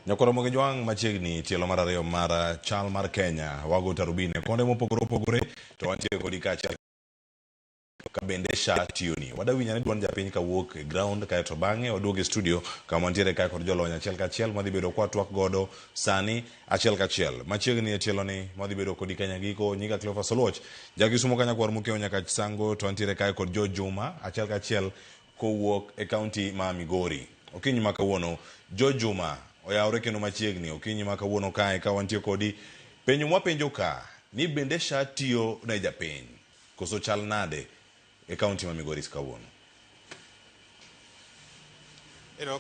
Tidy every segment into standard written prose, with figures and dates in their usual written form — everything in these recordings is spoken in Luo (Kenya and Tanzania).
Nyakoro mogi jwang' machiegni tielo mar ariyo mar chal mar Kenya wago tarubine konde mopogore opogore to wantie kodi kachiel ka bende SHA tiyoni. Wadawinya ne duond japiny kawuok e ground kaeto bang'e waduogo e studio kama wantiere kae kod jolony achiel kachiel madhi bedo kwa twak godo sani achiel kachiel. Machiegni e tielo ni madhi bedo kodi Kenya giko nyika Cleophas Oluoch jakisumo kanya kwar mukeo nyaka sango to wantiere kae kod Joe Juma achiel kachiel kowuok e kaunti ma Migori. Okinyi ma kawuono Joe Juma oyawre kendo machiegni okinyi ma kawuono kae ka wantie kodi penjo mwapenjo ka ni bende SHA tiyo ne japiny koso chal nade e kaunti ma Migori kawuono.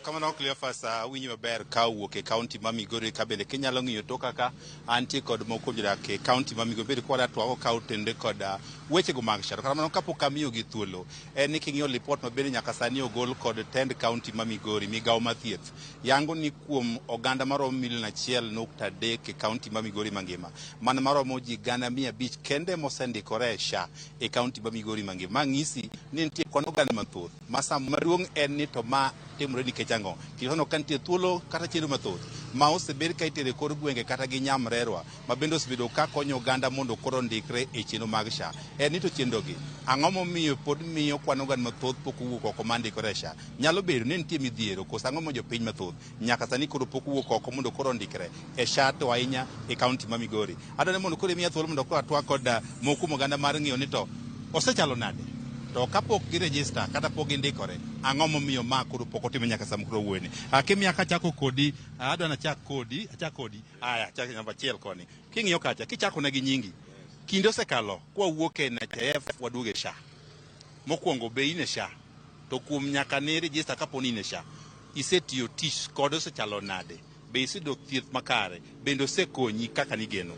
Kamano Cleophas winyi maber ka wuok e kaunti ma Migori ka bende kinyalo ng'iyo to kaka antie kod moko jodak e kaunti ma Migori bende kwada twago ka otende kod weche go mag SHA. Kamano kapok amiyo gi thuolo en ni king'iyo lipot ma bende nyaka sani ogol kod tend kaunti ma Migori migawo mathieth yango ni kuom oganda maromo milion 1.3 e kaunti ma Migori mangima mana maromo ji 500 kende mosendikore e SHA e kaunti ma Migori mangima. Mang'isi ni nitie kwan oganda mathoth masa maduong' en ni to ma timore nikech ang'o kihono kantie thuolo kata chenro mathoth ma osebed ka itere kor gwenge kata gi nyamrerwa ma bende osebedo ka konyo oganda mondo koro ndikre e chenro mag SHA. En ni to chenrogi ang'o momiyo pod miyo kwan oganda mathoth pok owuok oko mandikore e SHA? Nyalo bedo ni nitie midhiero koso ang'o momiyo jopiny mathoth nyaka sani koro pok owuok oko mondo koro ndikre e SHA to ahinya e kaunti ma Migori. Adwaro mondo koro imiya thuolo mondo koro atwak kod moko oganda mar ng'iyo ni to osechalo nade to kapok gi register kata pok gindikore ang'o momiyo ma koro pok otime nyaka sa mkro wuone. Kimia ka chako kodi adwa na chak kodi aya chak namba 1 koni king'iyo kacha kichako na gi nyingi kinde osekalo kwa wuok e NHIF waduogo e SHA mokwongo be ine SHA to kuom nyaka ne register kaponi ine SHA isetiyo tich kod osechalo nade be isidok thieth makare bende osekonyi kaka nigeno.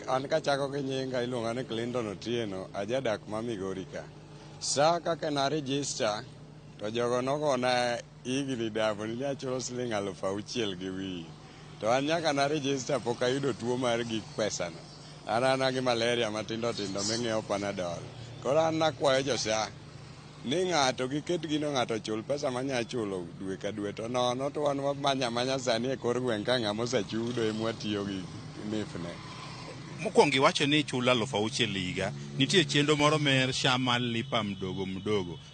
An ka chako gi nyinga iluonga ni Clinton Otieno ajadak ma Migori ka. Sa kaka na register to jogo nogona higni dabo ni achulo siling 6,000 gi wiye. To an nyaka na register pok ayudo tuo mar gik pesano. An gi malaria matindo tindo ming'iewo Panadol. Koro an nakwayo jo SHA ni ng'ato giket gino ng'ato chul pesa manya chulo dwe ka dwe to nono to wan manya sani e kor gweng' ka ng'ama osechudo emwatiyo gi mifne. Mokwongo iwacho ni chula 6,000 higa nitie chenro moro mer SHA mar lipa mdogo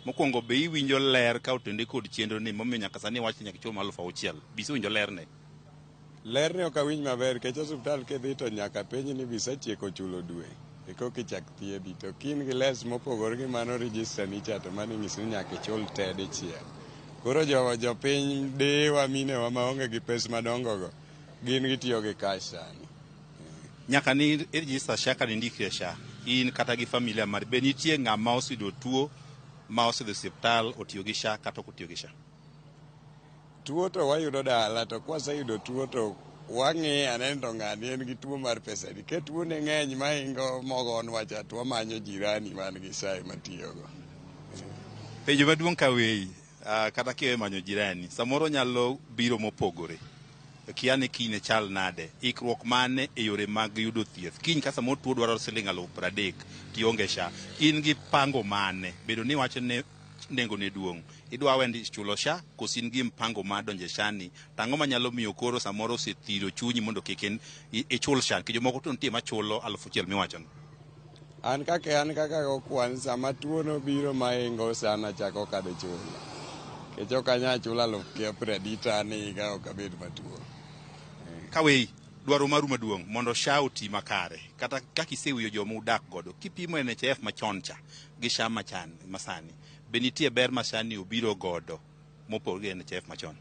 mokwongo be iwinjo ler ka otende kod chenro ni momiyo nyaka sani wacho nyaka chul 6,000 bise winjo lerne ok awinj maber kech osiptal kidhi to nyaka penj ni bisetieko chulo dwe eko kichak thiedhi to kin gi les mopogore gi mano register ni cha to mano ng'isi ni nyaka ichul te dichiel. Koro jopiny dewa minewa maonge gi pes madongo go gin gitiyo gi cash sani. Nyaka ni register SHA ka indikre SHA in kata gi familia mar be nitie ng'ama oseyudo tuo ma osedhi osiptal otiyo gi SHA kata ok otiyo gi SHA? Tuo to wayudo dala to kwaseyudo tuo to wang'iyo aneno to ng'ani en gi tuo mar pesa ni ke tuo ne ng'eny mahingo mogon wacha to wamanyo jirani man gi SHA matiyogo. Penjo maduong' ka weyi kata kiwe manyo jirani samoro nyalo biro mopogore kia ni kine chal nade ikruok mane e yore mag yudo thieth kiny ka samoro tuo dwaro siling 30,000 tionge SHA in gi pango mane bedo ni wacho ne nengo ne duong' idwa wendi chulo SHA koso in gi mpango ma donje SHA ni tang'o manyalo miyo koro samoro osethiro chunyi mondo kik ichul SHA ki jomoko to nitie machulo 1,000 miwacho no. An kaka okwan sama tuo no biro mahingo sana chako kade chulo kech ok anya chulo 50,000 ni higa ok abed matuo. Kawe dwaro maru maduong' mondo SHA oti makare kata kaka isewiyo joma udak godo kipimo NHIF machon cha gi SHA masani be nitie ber ma SHA ni obiro godo mopogore gi NHIF machon?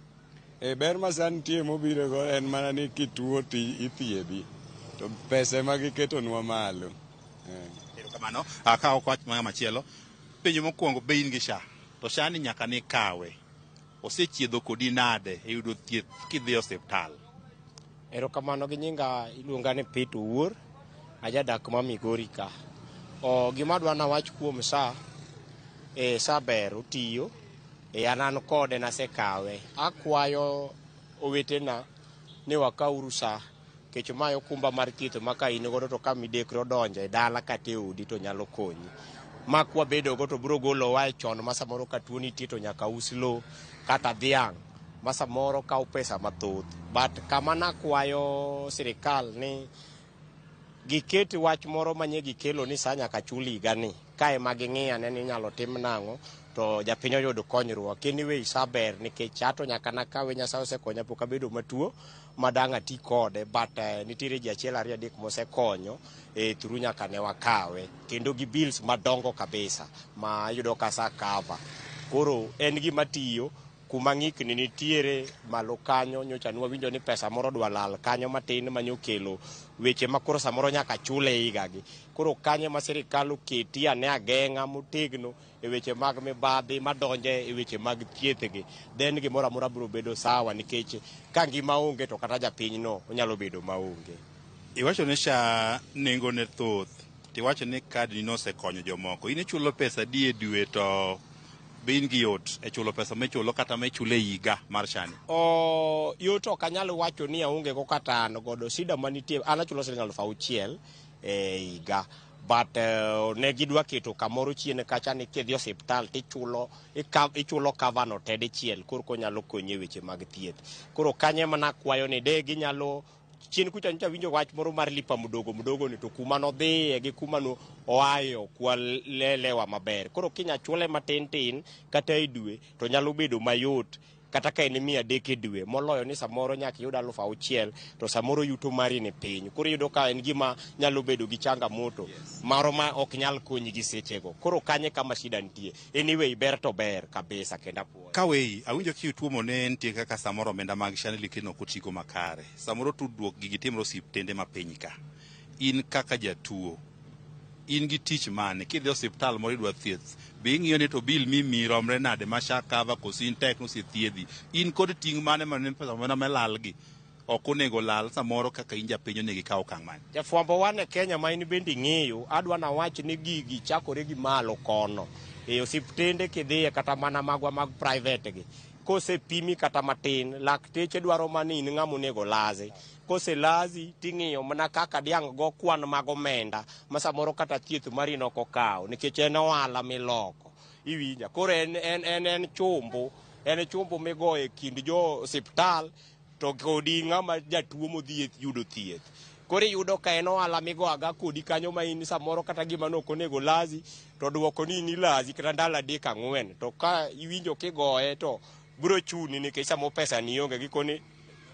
Ber ma SHA nitie mobiro godo en mana ni kituo ti ithiedhi to pesa ma giketonwa malo. Kamano ka ok wach machielo penjo mokwongo be in gi SHA to SHA ni nyaka ni kawe osechiedho kodi nade e yudo thieth kidhi osiptal? Erokamano gi nyinga iluonga ni Peter Owuor ajadak ma Migori ka. Gima dwa na wach kuom SHA SHA ber otiyo an kode nasekawe. Akwayo owetena ni wakauru SHA kech mayo kumba mar thieth ma ka in godo to ka midekre odonjo e dala kata e odi to nyalo konyi. Ma kwa bedo go to biro golo wa chon ma samoro ka tuo nitie to nyaka us lo kata dhiang' samoro kawo pesa mathoth. But kama nakwayo sirikal ni giket wach moro manye gikelo ni sa nyaka chul higani, kae ma ging'iyane ni inyalo tim nang'o to japiny oyudo konyruok. Anyway, sa ber nikech ato nyaka nakawe, Nyasaye osekonya pok abedo matuo madang' ati kode, but nitiere ji achiel ariyo adek mosekonyo through nyaka ne wakawe, kendo gi bills madongo kabisa ma yudo ka sa cover. Koro en gima tiyo kuma ng'ikni nitiere malo kanyo. Nyocha nwawinjo ni pesa moro dwa lal kanyo matin manyokelo weche ma koro samoro nyaka chule higagi. Koro kanyo ma sirikal oketi ane ageng'a motegno e weche mag mibadhi madonje e weche mag thiethgi, then gimoro amora biro bedo sawa, nikech ka ngima onge to kata japinyno onyalo bedo maonge. Iwacho ni SHA nengo ne thoth, tiwacho ni kadni nosekonyo jomoko. In ichulo pesa di e dwe to be in gi yot e chulo pesa michulo kata michulo e higa mar SHA ni? Yot ok anyal wacho ni aonge go kata an godo. Shida manitie, an achulo siling 6,000 e higa, but ne gidwa keto kamoro chien kacha ni kidhi osiptal tichulo cover no te dichiel, koro konyalo konyi e weche mag thieth. Koro kanye mana kwayo ni de ginyalo chien kucha ncha winjo wach moro mar lipa mdogo ni to kuma no dhiye gi kuma no oayo kwal lelewa maber. Koro kinya chule matin tin kata e dwe to nyalo bedo mayot kata ka en 300 e dwe, moloyo ni samoro nyaka iyud 6,000 to samoro yuto mari ni piny. Koro yudo ka en gima nyalo bedo gi changamoto maro ma ok nyal konyi gi sechego. Koro kanye kama shida nitie. Anyway, ber to ber kabisa kenda puo. Kawei, awinjo kiutuomo ne nitie kaka samoro omenda mag SHA likino kotiko makare. Samoro tudruok gigi timro osiptende mapiny ka. In kaka jatuo, in gi tich mane kidhi osiptal moro idwa thieth, be ing'iyo ni to bil mimi romre nade ma SHA cover koso in tek nosithiedhi? In kod ting' mane ma pesa omenda melal gi ok onego lal samoro kaka in japiny onego ikaw okang' mane? Jafwambo wan e Kenya ma in bende ing'eyo, adwa na wach ni gigi chakore gi malo kono. E osiptende kidhiye kata mana magwa mag private gi, kosepimi kata matin, lakteche dwaro mani in ng'ama onego lazi. Kose lazi ting'iyo mana kaka diang' go kwan mag omenda ma samoro kata thieth mari no okaw, nikech en ohala miloko. Iwinja, koro en chumbo migo e kind jo osiptal to kodi ng'ama jatuo modhi yudo thieth. Koro iyudo ka en ohala migo aga kodi kanyo ma in samoro kata gima no onego lazi to duoko ni ilazi kata ndalo 3-4, to ka iwinjo kigoye to biro chuni nikech samo pesa ni onge gikoni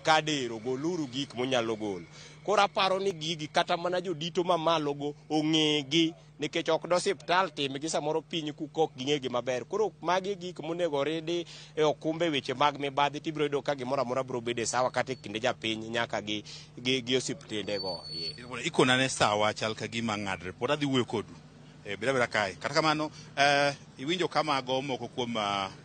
kadero goluru gik monyalo golo. Koro aparo ni gigi kata mana jodito mamalo go ong'egi, nikech ok do osiptal time gi samoro piny kukok ging'egi maber. Koro magi gik monego ridi e okumbe weche mag mibadhi, tibiro yudo ka gimoro amora biro bedo sawa kata e kinde japiny nyaka gi osiptende go. Ikona ne sawa chal ka gima ng'adre pod adhi wuoyo kodu bira kae. Kata kamano, iwinjo kamago moko kuom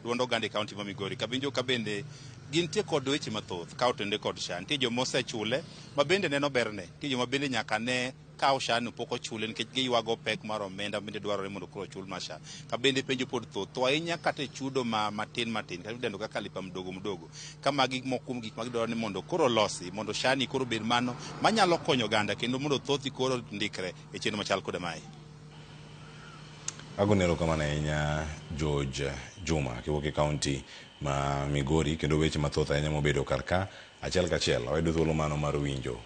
duond oganda e kaunti ma Migori, kabinjo ka bende gintie kod weche mathoth ka otende kod SHA. Nitie joma osechule ma bende neno berne, nitie joma bende nyaka ne kawo SHA no pok ochule nikech giywago pek mar omenda bende dwarore mondo koro ochul ma SHA. Ka bende penjo pod thoth, to ahinya kata e chudo matin kata idendo kaka lipa mdogo. Ka magi mokum gik magidwaro ni mondo koro losi mondo SHA ni koro bed mano manyalo konyo oganda kendo mondo thothi koro ndikre e chenro machal koda mae. Agonero kamano ahinya George Juma kiwuok e kaunti ma Migori, kendo weche mathoth ahinya mobedo karka achiel kachiel. Wayudo thuolo mano mar winjo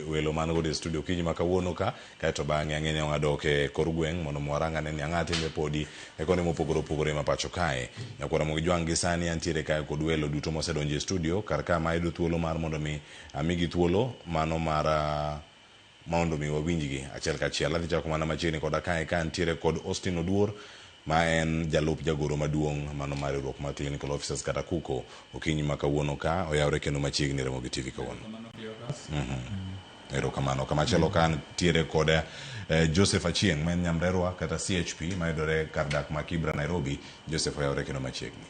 welo man go e studio kinyi ma kawuono ka, kaeto bang'e ang'eni ng'adok e kor gweng' mondo mwarangane ni ang'ati me podi e kone mopogore ma pacho kae. Nyakwara mo gijwang' gi sani antiere kae kod welo duto mosedonjo e studio karka ma ayudo thuolo mar mondo mi amigi thuolo mano mar mondo mi wawinjgi achiel kachiel. Adhi chako mana machiegni koda kae ka antiere kod Austin Oduor ma en jalup jagoro maduong' mano mar riwruok mar Clinical Officers kata KUCO. Okinyi ma kawuono ka oyawre kendo machiegni remo gi TV kawuono. Erokamano. Kamachielo ka antiere kod Joseph Achieng' ma en nyamrerwa kata CHP ma yudore kar dak ma Kibra Nairobi. Joseph oyawre kendo machiegni.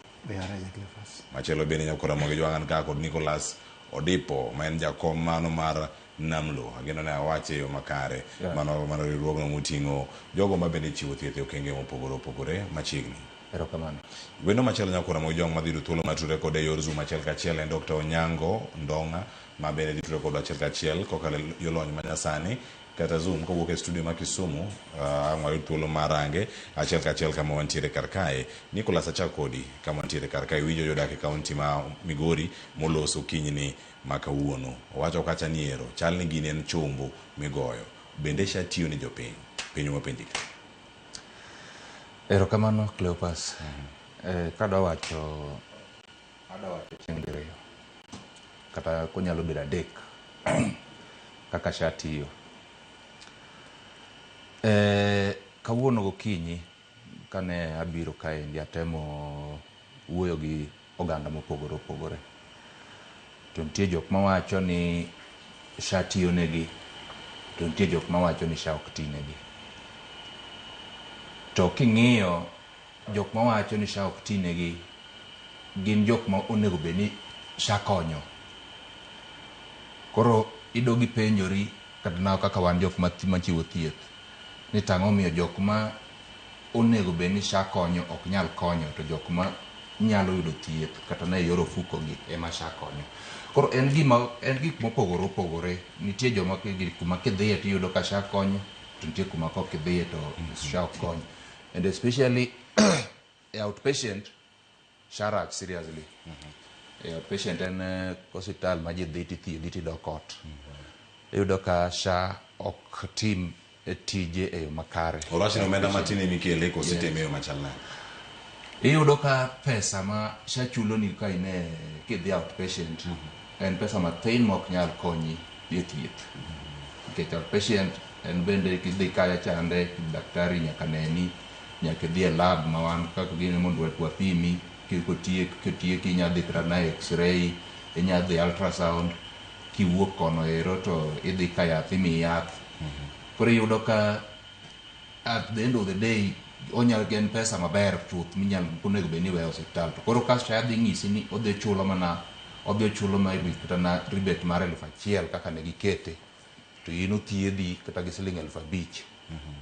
Machielo bende nyakora mo gijwang' ka kod Nicholas Odipo ma en jakom mano mar Namlo. Ageno ne awache yo makare mano riwruogno moting'o jogo ma bende chiwo thieth e okenge mopogore machiegni. Erokamano. Wendo machielo nyakora mo jong madhi thuolo matudore kod yor Zoom achiel kachiel en Dr. Onyango Ndong'a ma bende dhi tudore kod achiel kachiel kokalo yolony ma nyasani kata Zoom kowuok e studio ma Kisumu. Ang'wayo thuolo marange achiel kachiel kama wantiere kar kae. Nicholas Achakodi kama wantiere kar kae winjo jodak e kaunti ma Migori moloso kinyni ma kawuono. Owacho kacha ni ero chal ni gini en chumbu migoyo. Bende sha tiyo ni jopiny. Piny wapendi. Erokamano Cleopas. Kadwa wacho chieng' diriyo kata konyalo bedo adek kaka sha tiyo. Kawuono gokinyi kane abiro kaendi atemo wuoyo gi oganda mopogore opogore, to nitie jok mawacho ni sha tiyo negi, to nitie jok mawacho ni sha ok ti negi. To king'iyo jok mawacho ni sha ok ti negi gin jok ma onego bed ni sha konyo. Koro idogi penjori kata naw kaka wan jok machiwo thieth ni tang'o miyo jok ma onego bed ni sha konyo ok nyal konyo, to jok ma nyalo yudo thieth kata na yor ofuko gi ema sha konyo. Koro en gik mopogore opogore. Nitie joma kuma kidhiye tiyudo ka sha konyo, to nitie kuma kok kidhiye to sha ok konyo. And especially outpatient sha rach seriously. Outpatient en hospital ma ji dhi tithiedhi tidok ot. Iyudo ka sha ok tim tije e yo makare. Orwachni omenda matin emikele kositime yo machalna. Iyudo ka pesa ma sha chulo ni ka ine kidhi outpatient en pesa mathin ma ok nyal konyi e thieth. Nikech outpatient en bende kidhi kaya chande daktari nyaka neni, nyaka dhi e lab ma wan kaka gine mondo wapimi, kitieki inyadhi kata na x-ray, inyadhi ultrasound, kiwuok kono ero to idhi ka yath imi yath. Koro iyudo ka at the end of the day onyal gen pesa maber chuth minyal onego bed ni weyo osiptal. To koro ka sha dhi ng'isi ni odhi chulo ma kata na ribet mar 1,000 kaka ne gikete, to in othiedhi kata gi siling 5,000.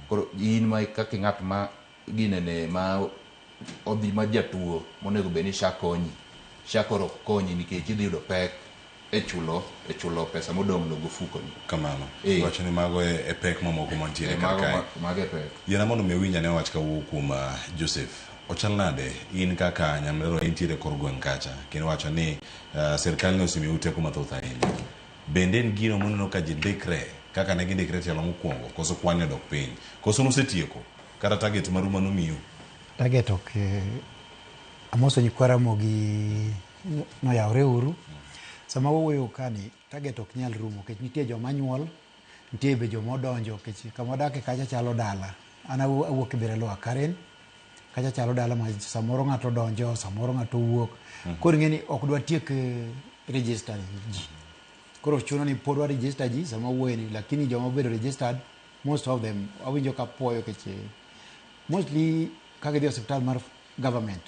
Koro in ma kaka ng'at ma ginene ma odhi ma jatuo monego bed ni sha konyi, sha koro konyi nikech idhi yudo pek e chulo pesa modong' logo fuko ni. Kamano. Wacho ni mago e pek mamoko mantiere kar kae. Mago e pek. Yana mondo mi winja ne wach kawuok kuom Joseph. Ochal nade in kaka nyamrero intiere kor gweng' kacha kendo wacho ni serikal ne osimiyo uteko mathoth ahinya. Bende en gino moneno ka ji ndikre kaka ne gindikre tielo mokwongo koso kwan ne dok piny. Koso nosetieko kata target maruma nomiyo. Target ok amoso nyikwara mogi noyawre uru. Sama wawuoyo kani target ok nyal rumo kech nitie joma nyuol, nitie be joma odonjo kech kama wadake kacha chalo dala. An awuok e Berelo Karen, kacha chalo dala ma samoro ng'ato donjo, samoro ng'ato wuok. Koro ng'eni ok dwa tiek register ji. Koro chuno ni pod wa register ji sama wuoyo ni, lakini joma obedo registered, most of them awinjo ka puoyo kech mostly kaka dhi hospital mar government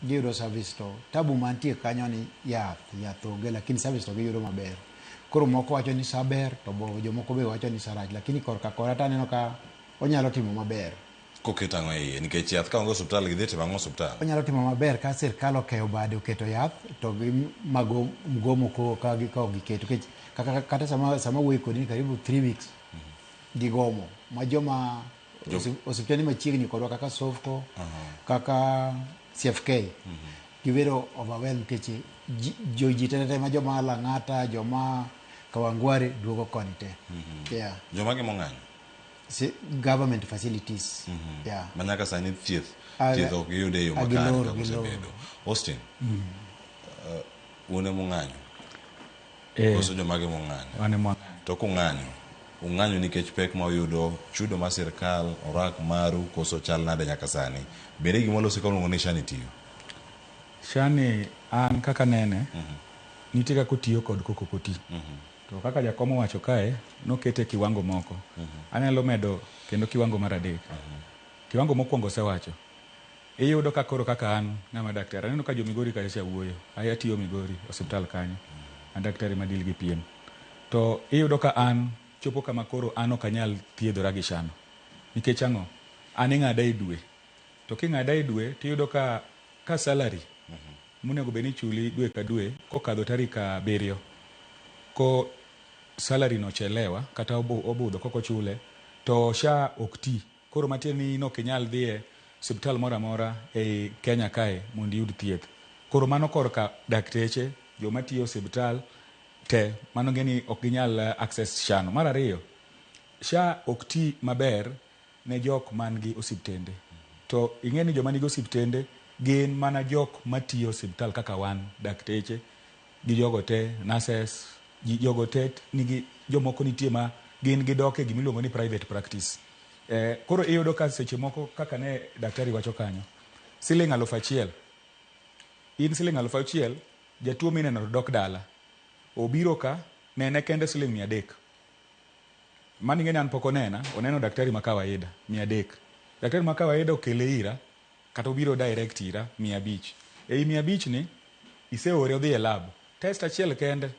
giyudo service to tabu mantie kanyo ni yath onge, lakini service to giyudo maber. Koro moko wacho ni sa ber to jomoko be wacho ni sa rach, lakini korka kora aneno ka onyalo timo maber. Koketo ang'o iye nikech yath ka onge osiptal gidhi timo ang'o osiptal? Onyalo timo maber ka sirkal okeyo bade oketo yath to mago mgomo ka giketo kech kata sama wuoyo kodi ni karibu 3 weeks gigomo ma joma osiptani machiegni kodwa kaka Sofco, kaka CFK, gibedo overwhelmed kech ji tete ma joma Lang'ata, joma Kawangware duogo koni te. Joma gi mong'anyo? Government facilities. Manyaka sani thieth ok giyude yo makare kaka osebedo. Austin, une mong'anyo? Koso joma gi mong'anyo? Wane mong'anyo. To ung'anyo nikech pek ma uyudo, chudo ma sirkal, orak maru, koso chal nade nyaka sani? Bende gimolosi ka luongo ni SHA tiyo? SHA ni an kaka nene, nitie kaka otiyo kod koko poti. To kaka jakom wacho kae, nokete kiwango moko. Anyalo medo kendo kiwango mar 3. Kiwango mokwongo sewacho. Iyudo ka koro kaka an ng'ama daktari, aneno ka jo Migori kacha wuoyo. Aya tiyo Migori, osiptal kanyo. An daktari madil gi pien. To iyudo ka an chopo kama koro an ok anyal thiedhora gi SHA no. Nikech ang'o? An ing'ada e dwe. To king'ada e dwe, tiyudo ka salary monego bed ni chuli dwe ka dwe kokadho tarik 7. Ko salary no chelewa kata obudho koko chule to SHA okti koro matieni no kinyal dhie hospital mora mora e Kenya kae mondo yud thieth koro mano korka dakteche joma tiyo hospital te mano ngeni ok ginyal access SHA no. Mar ariyo SHA okti maber ne jok man gi osiptende to ingeni joma nigi osiptende gin mana jok matiyo hospital kaka wan dakteche gi jogo te nurses jogo te nigi jomoko nitie ma gin gidoke gimiluongo ni private practice koro iyudo ka seche moko kaka ne daktari wacho kanyo siling 1,000 in siling 1,000 jatuo mineno dok dala obiro ka nene kende siling 300 mani ngeni an poko oneno daktari ma kawaida 300 daktari ma kawaida okele ira kata obiro direct ira 500 ei 500 ni iseore odhi e lab test achiel kende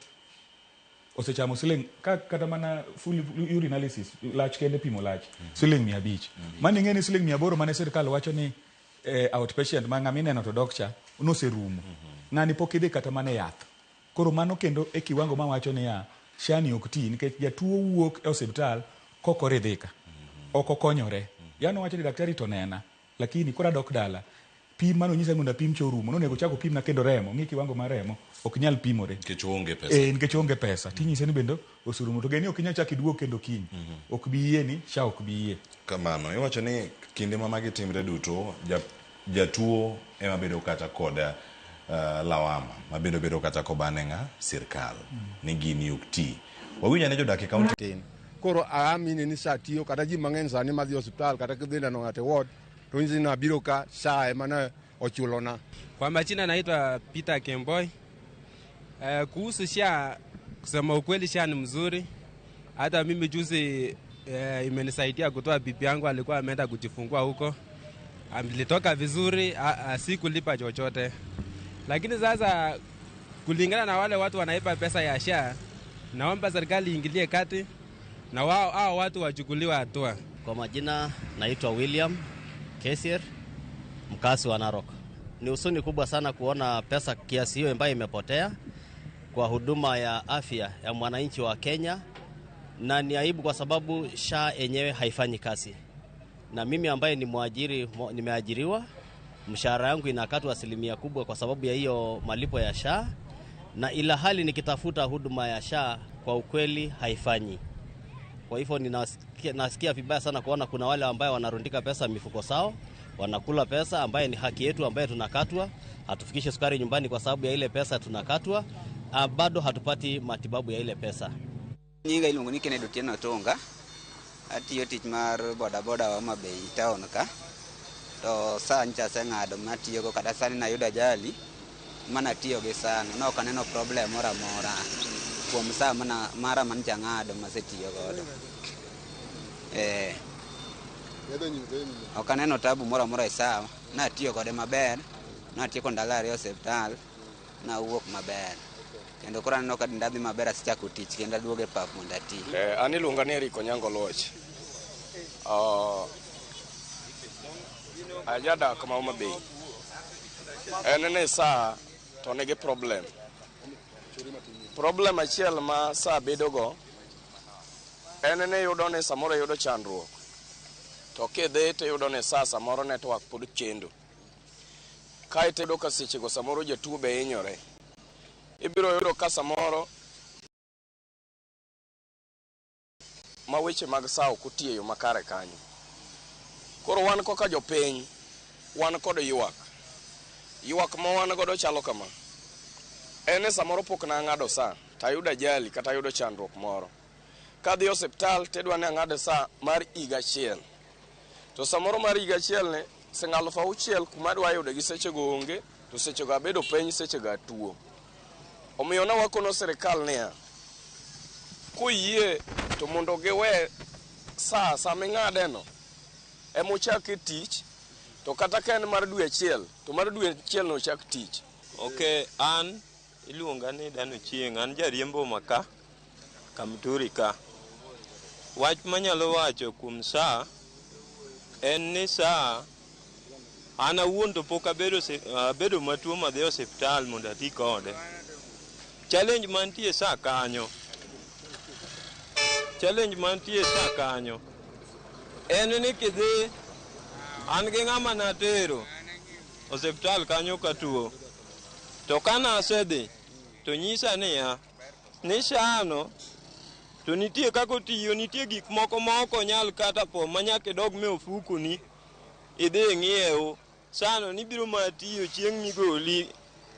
osechamo siling kata mana full urine analysis lach kende pimo lach siling 500 mani ngeni siling 800 mane sirkal wacho ni outpatient ma ngami neno to doctor noserumo ngani pokidhi kata mane yath koro mano kendo e kiwango ma wacho ni ya shani okti nikech jatuo wuok e hospital kokoridhika oko konyore yano wacho ni daktari to nena lakini kora dok dala pim mano nyisa mondo pim chorumo nonego chako pim na kendo remo ngi kiwango mar remo ok nyal pimore nikech onge pesa nikech onge pesa tinyise ni bendo osurumo to geni ok nyal chaki duo kendo kiny ok biye ni SHA ok biye kamano iwacho ni kinde ma magi timre duto jatuo ema bedo kata kod lawama mabedo kata kobanenga sirkal ni gini ukti wawinja ne jodak e kaunti koro aamini ni SHA tiyo kata ji mang'eny sani madhi hospital kata kidhi neno ng'ato ward to nzi na biro ka SHA ema ochulona. Kwa majina naitwa Peter Kemboi. Kuhusu SHA, kusema ukweli SHA ni mzuri. Hata mimi juzi imenisaidia kutoa bibi yangu alikuwa ameenda kujifungua huko. Nilitoka vizuri, sikulipa chochote. Lakini sasa kulingana na wale watu wanaipa pesa ya SHA, naomba serikali iingilie kati na hao watu wachukuliwe hatua. Kwa majina naitwa William Kesier, mkazi wa Narok. Ni huzuni kubwa sana kuona pesa kiasi hiyo ambayo imepotea kwa huduma ya afya ya mwananchi wa Kenya, na ni aibu kwa sababu SHA yenyewe haifanyi kazi. Na mimi ambaye ni mwajiri, nimeajiriwa, mshahara yangu inakatwa 1% kubwa kwa sababu ya hiyo malipo ya SHA, na ila hali nikitafuta huduma ya SHA kwa ukweli haifanyi. Kwa hivyo nasikia vibaya sana kuona kuna wale ambao wanarundika pesa mifuko sao, wanakula pesa ambaye ni haki yetu ambaye tunakatwa, hatufikishe sukari nyumbani kwa sababu ya ile pesa tunakatwa, bado hatupati matibabu ya ile pesa. Nyinga ilungu ni Kennedy Otieno Tonga, atiyo tich mar boda wa Mabei town ka. To saa ncha seng'ado matiyo go kata sani na yudo ajali mana tiyo gi sana no kaneno problem mora kuom saa mara mancha ng'ado masetiyo godo. Ok aneno tabu mora e saa na tiyo kode maber, na tiyo ndalo ariyo hospital na wuok maber. Kendo kora aneno ka ndadhi maber asichako tich kendo aduoge pap mondo ati. An iluonga ni Eric Onyango Loch. Ajadak ma Mabei. En ne saa to nigi problem. Problem achiel ma saa bedogo en ne yudo ni samoro yudo chandruok. To kidhi to yudo ni saa samoro network pod chendo. Kae tedo ka sechego samoro jatuo be hinyore. Ibiro yudo ka samoro ma weche mag saa ok otiyo makare kanyo. Koro wan koka jopiny, wan kod ywak ma wan godo chalo kama. En samoro pok na ng'ado saa, tayudo ajali kata yudo chandruok moro. Kadhi hospital tedwa ne ng'ado saa mar higa achiel. To samoro mar higa achiel ne sing 6,000 kuma dwa yudo gi sechego onge, to sechego abedo piny, sechego atuo. Omiyo na wakono serikal niya, kuyie to mondo giwe saa ming'adeno emochak tich, to kata ka en mar dwe achiel to mar dwe achiel no chak tich. An iluonga ni Dano Chieng', an jariembo maka Kamturi ka. Wach manyalo wacho kuom saa en ni saa an awuon to pok abedo matuo madhi hospital mondo ati kode. Challenge mantie saa kanyo challenge mantie cha kanyo en ni kidhi an gi ng'ama natero osiptal kanyo katuo to kana asedhi to nyisa niya ni shano to nitie kako tiyo, nitie gik moko ma ok onyal kata po manyaka idog me ofuku ni idhi ng'iewo sano ni biro ma tiyo chieng' migoli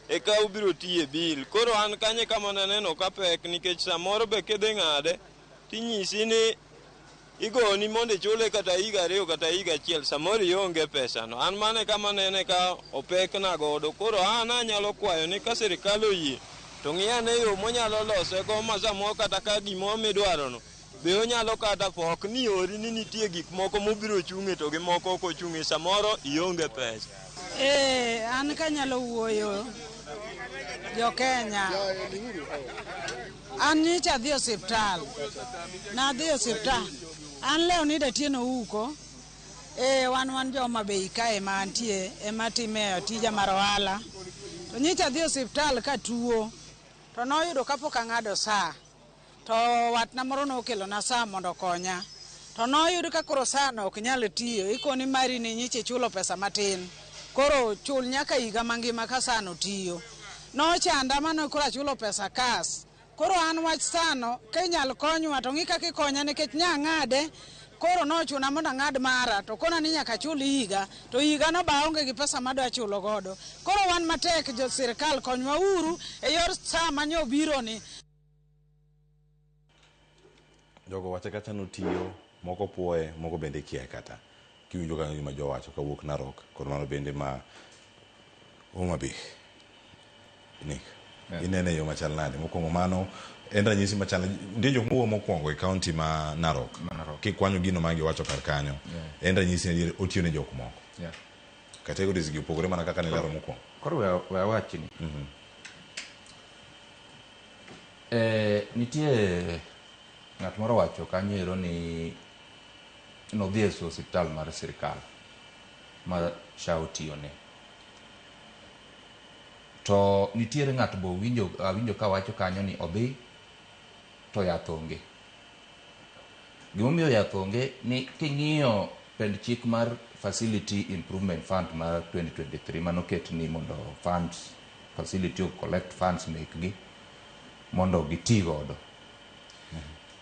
eka ubiro tiye bil. Koro an kanye kama naneno ka pek nikech samoro be kidhi ng'ade tinyisi ni igoni mondo ichule kata higa 2 kata higa 1 samoro ionge pesa no. An mane kama nene ka opek na godo. Koro an anyalo kwayo ni ka sirikal oyie to ng'iyane yo monyalo lose go ma samoro kata ka gimo midwaro no be onyalo kata pok ni ori ni nitie gik moko mobiro chung'e to gi moko ok ochung'e samoro ionge pesa. An kanyalo wuoyo jo Kenya. An nyicha dhi osiptal. Na dhi osiptal. An leo ni datieno uko. Wan joma bei kae mantie ema time tija mar ohala. To nyicha dhi osiptal ka tuo. To noyudo kapok ang'ado saa. To watna moro nokelo na saa mondo konya. To noyudo ka koro saa no ok nyal tiyo. Ikoni mari ni nyiche chulo pesa matin. Koro chul nyaka higa mangima ka saa no tiyo. Nochanda mano koro chulo pesa kas. Koro an wach sano ka inyal konywa to ng'i kaka ikonya nikech nyang'ade. Koro nochuna mondo ang'ad mara to kona ni nyaka chul higa to higa no ba onge gi pesa madwa chulo godo. Koro wan matek jo sirikal konywa uru e yor saa manyo biro ni. Jogo wache kata notiyo, moko puoye, moko bende kia kata. Kiwinjo ka gima jo wacho kawuok Narok, kod mano bende ma Homa Bay. Nick, inene yo machal nade. Mokwongo mano, en ranyisi machal nade. Jok mowuo mokwongo e kaunti ma Narok. Kikwanyo gino ma giwacho kar kanyo. En ranyisi ni otiyo ne jok moko. Categories gi opogore mana kaka nilero mokwongo. Koro we awachi ni. Nitie ng'at moro wacho kanyo ero ni nodhi e osiptal mar sirikal ma SHA otiyone. To nitiere ng'at bo winjo ka wacho kanyo ni odhi to yath onge. Gimomiyo yath onge ni king'iyo pend chik mar Facility Improvement Fund mar 2023 manoket ni mondo funds facility of collect funds mekgi mondo giti godo.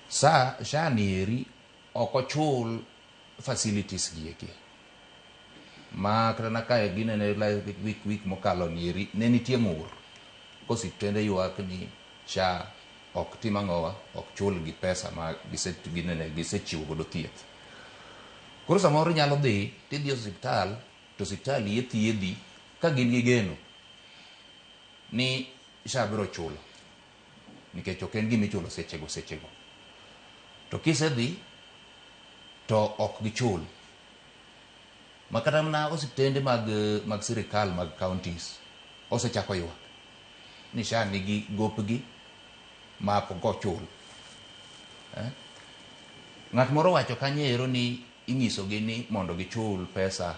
SHA ni eri ok ochul facilities gieki. Ma kata na kae ginene wik mokalo ni eri ne nitie ng'ur kosiptende ywak ni SHA ok tim ang'owa, ok chul gi pesa ma gisechiwo godo thieth. Koro samoro nyalo dhi tidhi osiptal to osiptal yie thiedhi ka gin gi geno ni SHA biro chulo nikech ok en gimichulo sechego. To kisedhi to ok gichul. Makata mna osiptende mag sirikal mag counties osechako ywak ni SHA nigi gopgi ma pok ochul. Ng'at moro wacho kanyero ni ing'isogi ni mondo gichul pesa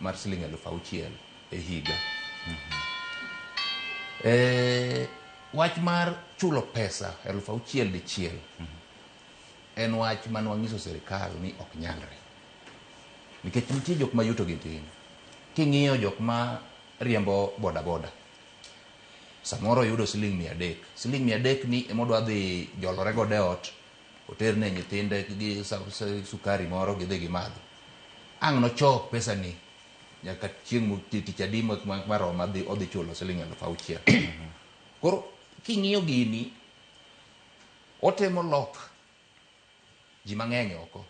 mar Sh6,000 e higa. Wach mar chulo pesa 6,000 dichiel en wach manwang'iso sirikal ni ok nyalre. Nikech nitie jok ma yuto gi tin. King'iyo jok ma riembo bodaboda samoro yudo Sh300. Sh300 ni emodwa dhi jolore gode ot oter ne nyithinde gi sukari moro gidhi gimadho. Ang' nochok pesa ni nyaka chieng' tich adi marom odhi chulo Sh6,000. Koro king'iyo gini otemo lok ji mang'eny oko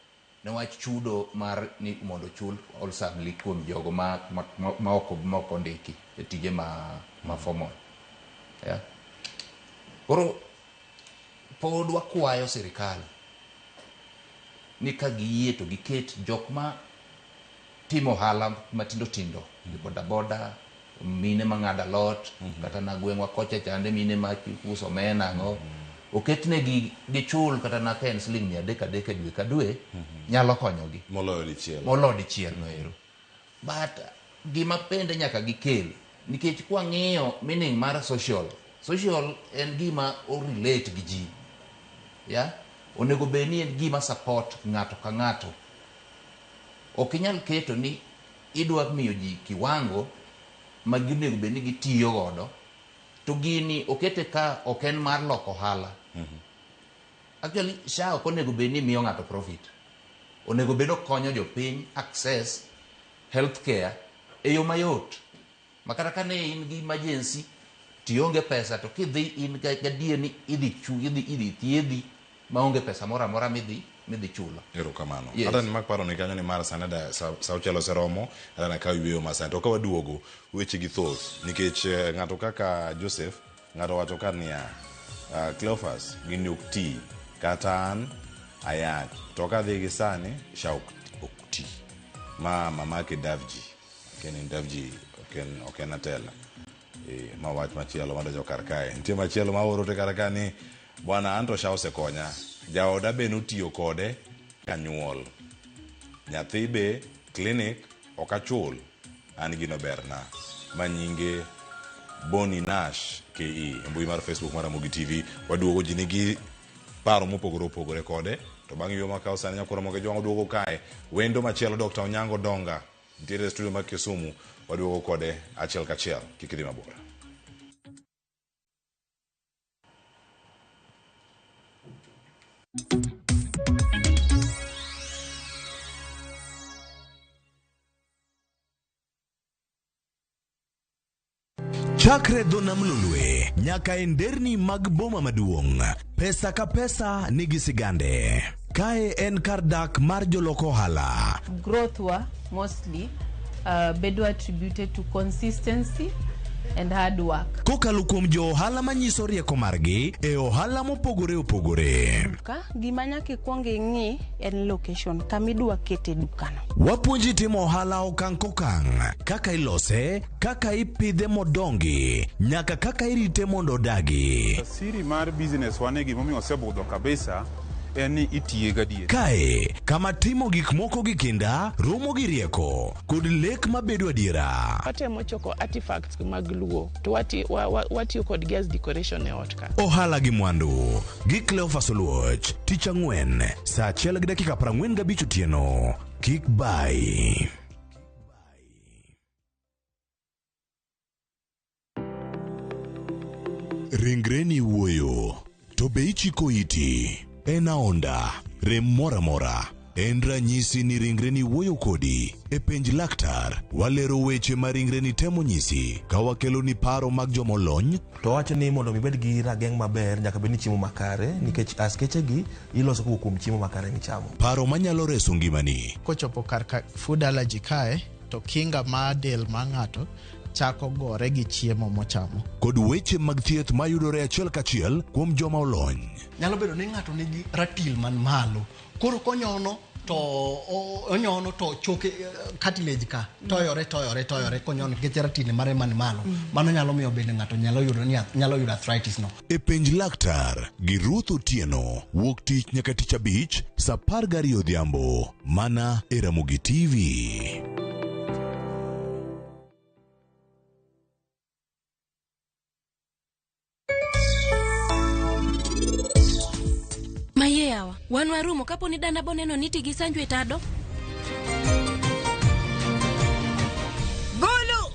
newach chudo mar ni mondo chul olsamli kuom jogo ma ok ondiki e tije ma formal. Koro pod wakwayo sirikal ni ka giyie to giket jok ma timo ohala matindo tindo, bodaboda, mine mang'ado alot, kata na gweng'wa kocha chande mine ma uso omena ang'o, oketnegi gichul kata na ka en Sh300 dwe ka dwe, nyalo konyogi. Moloyo dichiel no ero. But gima pende nyaka gikel, nikech kwang'iyo meaning mar social en gima o relate gi ji. onego bed ni en gima support ng'ato ka ng'ato. Ok inyal keto ni idwa miyo ji kiwango ma ginego bed ni gitiyo godo, to gini okete ka ok en mar loko ohala. Actually, SHA ok onego bed ni miyo ng'ato profit. Onego bed okonyo jopiny access healthcare e yo mayot. Makata ka ne in gi emergency, tionge pesa, to kidhi in gadier ni idhi thiedhi maonge pesa mora mora midhi chulo. Erokamano. Hata ni mak paro ni kanyo ni mar sanada sa ochelo seromo, hata na kaw yueyo masani. To ka waduogo weche gi thoth, nikech ng'ato kaka Joseph, ng'ato wacho ka niya, Cleophas gini ok ti, kata an ayach, to ka dhi gi sani, SHA ok ti. Mama ke Davji, ken Davji, ok en Atela. Ma wach machielo madajo kar kae. Nitie machielo ma oro te kar kae ni, bwana anto SHA osekonya. Jaoda be notiyo kode kanyuol. Nyathi be clinic ok achul, an gino berna. Manyinge Boni Nash KE, mbui mar Facebook mar Ramogi TV. Waduogo ji nigi paro mopogore kode. To bang' yo makaw sani nyakoro moge jwango duogo kae. Wendo machielo Dr. Onyango Donga, nitiere studio mar Kisumu. Waduogo kode achiel kachiel. Kik idhi mabor. Chakre dho nam lolwe nyaka e nderni mag boma maduong', pesa ka pesa nigi sigande. Kae en kar dak mar joloko ohala. Growth wa mostly bedo attributed to consistency and hard work. Kokalo kuom jo ohala manyiso rieko margi e ohala mopogore opogore. Gima nyaka ikwong ing'i en location kamidwa kete dukano. Wapuonji timo ohala okang' kokang', kaka ilose, kaka ipidhe modongi, nyaka kaka irite mondo odagi. Siri mar business wane gimomiyo osebudho kabisa en ni itiye gadier. Kae kama timo gik moko gi kinda, romo gi rieko kod lek mabedo adiera. Watemo choko artifacts mag luo to watiyo kod gas decoration e ot ka. Ohala gi mwandu gi Cleophas Oluoch, tich ang'wen saa 1:45 otieno. Kik bai. Ringreni wuoyo to be ichiko iti. En aonda, rem mora mora. En ranyisi ni ringreni wuoyo kodi. E penj laktar, walero weche ma ringreni temo nyisi. Ka wakelo ni paro mag jomolony. To wacho ni mondo mibed gi rageng' maber nyaka bed ni chiemo makare, nikech askeche gi iloso kuom chiemo makare michamo. Paro manyalo reso ngimani. Kochopo kar food allergy kae, to kinga ma del ma ng'ato chako gore gi chiemo mochamo. Kod weche mag thieth mayudore achiel kachiel kuom joma olony. Nyalo bedo ni ng'ato nigi ratil man malo. Koro konyono to choke cartilage ka toyore konyono nikech ratil mare man malo. Mano nyalo miyo bende ng'ato nyalo yudo arthritis no. E penj laktar gi Ruth Otieno, wuok tich nyaka tich abich saa 12 odhiambo, mana e Ramogi TV. Mayewa, wan warumo kapo ni dana boneno niti gi sanjwe tado. Golo!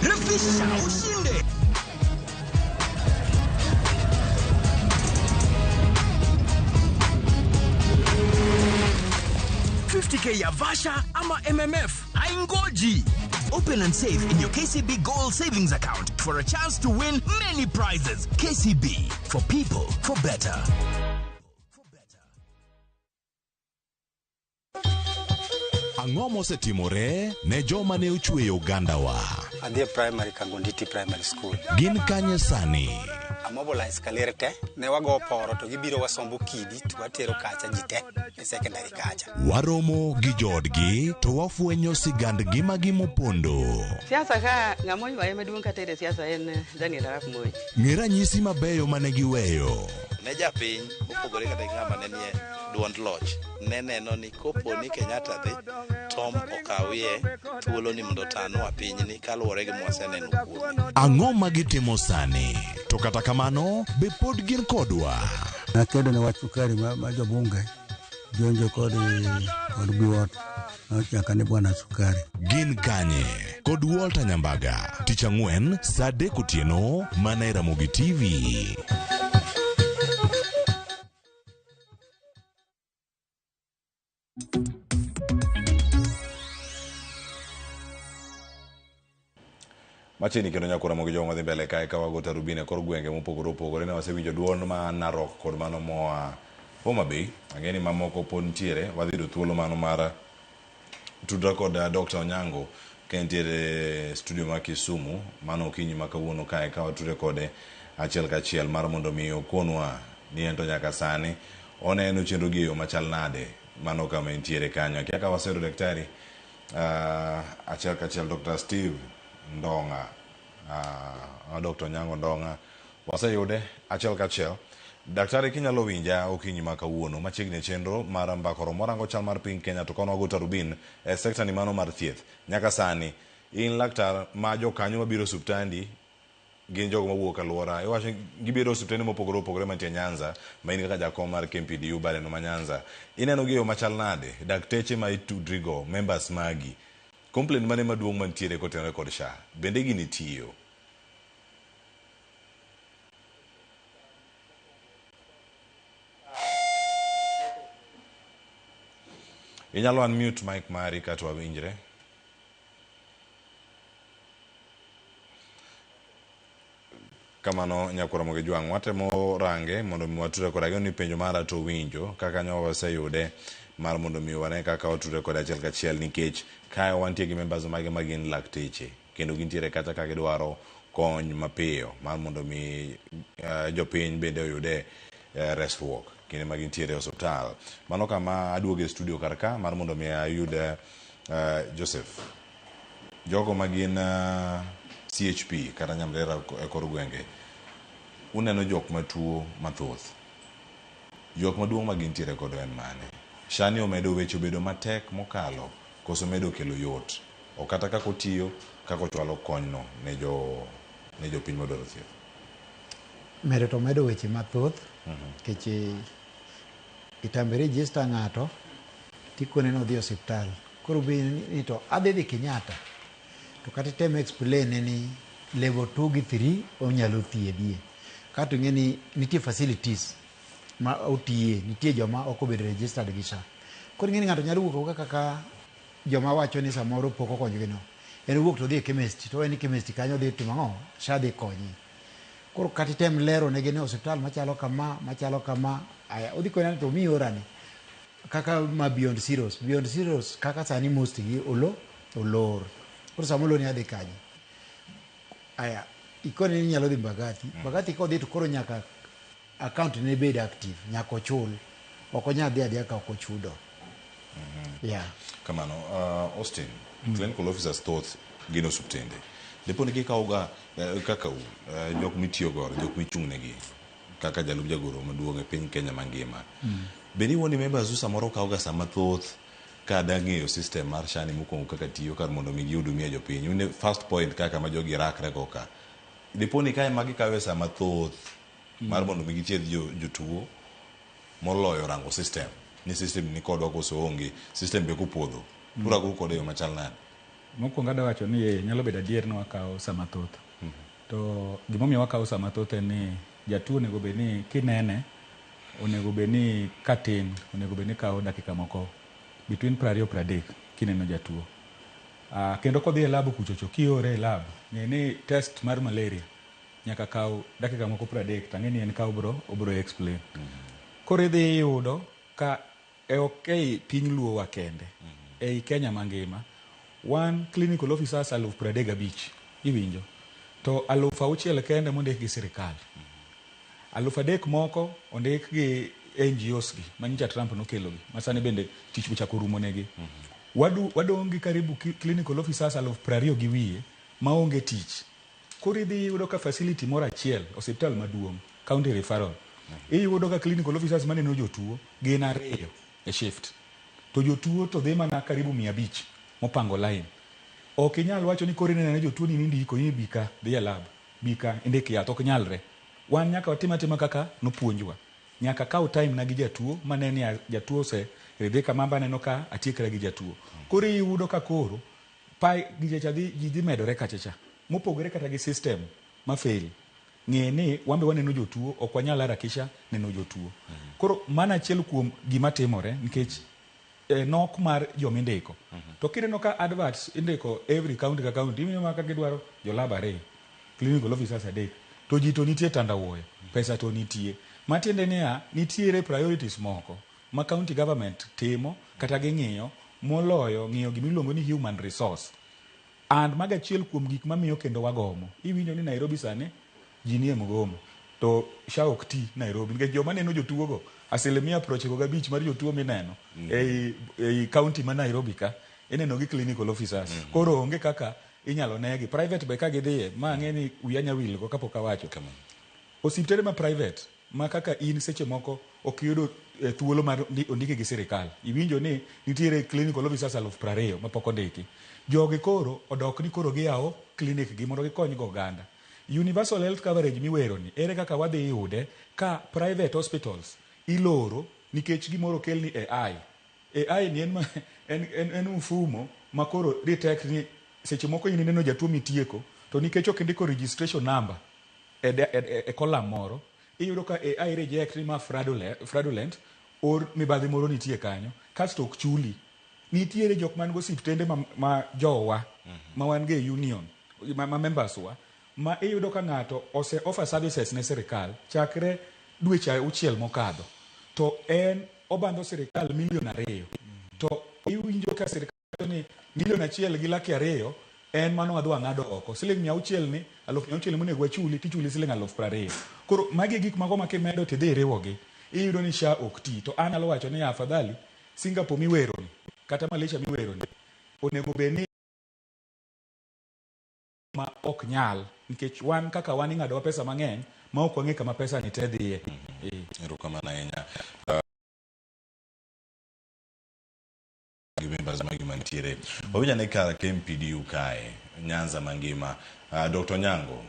Rafisha ushinde! 50K ya Vasha ama MMF. Haingoji! Open and save in your KCB Gold Savings account for a chance to win many prizes. KCB, for people, for better. Ang'o mosetimore ne joma ne ochweyo Ugandawa? Adhi primary Kangonditi Primary School. Gin kanye sani? Mobilize kalerte ne wago poro to gibiro wasombo kidi to watero kacha jite e secondary kacha. Waromo gi jodgi to wafwenyo sigand gima gimopondo. Siasa ka ng'amoi wae maduong' katere siasa en Daniel Arap Moi. Ng'era nyisi mabeyo mane giweyo. Ne japiny opogore kata ng'ama ne nie duond loch ne neno ni kopo ni Kenyatta dhi Tom okawie thuolo ni mondo tanwa pinyni kaluwore gi mwaseneno kuome. Ang'o ma gitimo sani? To kata kamano, be pod gin kodwa? Nakedo ne wach sukari ma jobunge jonjo kod biwot nyaka ne bwana sukari. Gin kanye kod Walter Nyambaga, tich ang'wen saa 3 otieno mana e Ramogi TV. Machini kendo nyakura mogi jongo dhi mbele kae kawago tarubine kor gwenge mopogore opogore. Ne wasewinjo duond ma Narok kod mano moa Homa Bay. Ang'eni mamoko pod ntiere. Wadhi do thuolo mano mar tudra kod Dr. Onyango kentiere studio ma Kisumu. Mano okinyi ma kawuono kae ka watudre kode achiel kachiel mar mondo mi okonwa ni ento nyaka sani oneno chenro gi yo machal nade. Mano kama ntiere kanyo. Kiaka wasero daktari achiel kachiel Dr. Steve Ndonga, Dr. Onyango Ndonga waseyude achiel kachiel. Daktari kinyalo winja okinyi ma kawuono machiegni chenro mar mbakoro morango chal mar piny Kenya to kono go Rubin e sekta ni mano mar thieth. Nyaka sani in laktar ma jokanyo mabiro suptandi gin jogo mawuok alwora. Iwacho gibiro osuptende mopogore opogore mantie Nyanza, ma in kaka jakom mar KMPDU Baleno ma Nyanza. Ineno gi yo machal nade? Dakteche ma itudrigo, members magi. Complaint mane maduong' mantiere kotenore kod SHA. Bende gini tiyo? Inyalo unmute mic mari kata wawinjre. Kamano nyakura mogi jwang' watemo range mondo mi watudre kod ageno ni penjo mara to winjo kaka nyo waseyude mar mondo mi wane kaka watudre kod achiel kachiel nikech kae wantie gi members mage magin lakteche kendo gintiere kata ka gidwaro kony mapiyo mar mondo mi jopiny bende oyude resruok kinde ma gintiere e osiptal. Mano kama aduoge studio karka mar mondo mi ayud Joseph. Jogo magin CHP kata nyamrera e kor gwenge. Uneno jok matuo mathoth. Jok maduong' magintiere kod en mane? Shani omedo weche bedo matek mokalo koso medo kelo yot. O kata kako tiyo kako chwalo konyno ne jopiny modwaro thieth. Medo to medo weche mathoth. Keche itambe register ng'ato tikone no dhi osiptal. Koro ni to adhi Kenyatta. To kata tem explain ni level 2 gi 3 onyalo thiedhie. Kata ng'eni nitie facilities ma otiye, nitie joma ok obedo registered gi SHA. Koro ng'eni ng'ato nyalo wuok kaka joma wacho ni samoro pok okonyogi no. En wuok to dhi e chemist, to en chemist kanyo dhi timo ang'o? SHA dhi konyi. Koro kata tem lero ne gene osiptal machalo kama, aya odhi kone to mi orani. Kaka ma Beyond Zeros kaka sani most gi olor. Koro samolo ni adhi kanyi. Aya ikone ni nyalo dhi Mbagathi kodhi to koro nyaka account ne bed active, nyaka ochul. Ok onya dhi adhiya ka ok ochudo. Yeah. Kamano, Austin, clinical officers thoth gin osuptende. Depo ni gikauga kaka jok mitiyo godo, jok michung'negi kaka jalup jagoro maduong' e piny Kenya mangima. Beni woni members u samoro kauga sama thoth ka dang'eyo system mar SHA ni mokwongo kaka tiyo kar mondo mi giyudumie jopiny. Une first point kaka ma jogi rakre goka. Depo ni kae magi kawe sama thoth mar mondo mi gichiedh jotuo moloyo rango system. Ni system ni kodwa koso onge, system be kupodho. Pura go kode yo machal nade. Mokwongo adawacho ni nyalo bedo adier ni wakao sama thoth. To gimomiyo wakao sama thoth en ni jatuo onego bed ni kinene, onego bed ni katin, onego bed ni kao dakika moko between 20-30 kineno jatuo. Kendo kodhi e lab kuchocho kiore e lab, ni test mar malaria nyaka kao dakika moko 30 tang'eni en ka obro explain. Koro idhi yudo ka okay piny luo wa kende ei Kenya mangima wan clinical officers 35,000 iwinjo to 6,000 kende mondik gi sirikal. 3,000 moko ondik gi NGOs gi manyicha Trump nokelogi masani bende tich bichako rumo negi. Wadong gi karibu clinical officers 20,000 gi wiye maonge tich. Koro idhi yudo ka facility moro achiel osiptal maduong' county referral iyudo ka clinical officers maneno jotuo gin 2 e shift, to jotuo to dhi mana karibu 500 mopango line. Ok inyal wacho ni koro ineno jotuo ni ndiko ni bika dhi e lab, bika indiki yath, ok nyalre. Wan nyaka watim atima kaka nopuonjwa. Nyaka kaw time na gi jatuo maneni jatuo se Rebecca Mamba neno ka atiekra gi jatuo. Koro iyudo ka koro pai gichecha dhi medore kachacha. Mopogore kata gi system ma fail. Ng'e ni wambe waneno jotuo ok wanyal harakisha neno jotuo. Koro mana achiel kuom gima timore nikech nok mar jomindiko. To kineno ka adverts indiko every county ka county, imiyo maka gidwaro jolab 2, clinical officers 3. To ji to nitie tandawuoyo, pesa to nitie. Matiende niya, nitiere priorities moko ma county government timo kata ging'iyo moloyo ng'iyo gimiluongo ni human resource. And maga achiel kuom gik mamiyo kendo wagomo. Iwinjo ni Nairobi sani ji nie mgomo, to SHA ok ti Nairobi nikech joma neno jotuogo 95% mar jotuo mineno ei county ma Nairobi ka ineno gi clinical officers. Koro onge kaka inyalo negi. Private be ka gidhiye ma ng'e ni wiya nyawilgo kapok awacho. Osiptende ma private ma kaka in seche moko ok yudo thuolo mar ondike gi sirikal. Iwinjo ni nitiere clinical officers 20,000 ma pok ondiki. Jogi koro odok ni koro giyawo clinic gi mondo gikony go oganda. Universal health coverage miwero ni ere kaka wadhi yude ka private hospitals iloro nikech gimoro kelni AI. AI ni en mfumo ma koro detect ni seche moko ineno jatuo mitieko to nikech ok ndiko registration number e column moro, iyudo ka AI reject ni ma fraudulent or mibadhi moro nitie kanyo, kasto ok chuli. Nitiere jok man go osiptende ma jowa ma wan ge union ma members wa ma iyudo ka ng'ato ose offer services ne sirikal chakre dweche 6 mokadho, to en obando sirikal $1 million. To iwinjo ka sirikal ni $1.1 gi laki 2 en mano adwa ng'ado oko. $600 ni $600 monego wachuli tichuli $20,000. Koro magi gik mago ma kimedo tidhi iriwogi, iyudo ni SHA ok ti. To an alo wacho ni afadhali Singapore miwero ni kata Malaysia miwero ni onego beni ma ok nyal nikech wan kaka wan ing'ado pesa mang'eny ma ok wang'e kama pesa ni te dhiye. Erokamano ahinya. Members magi mantiere wawinja ne kar KMPDU kae Nyanza mangima. Dr. Nyango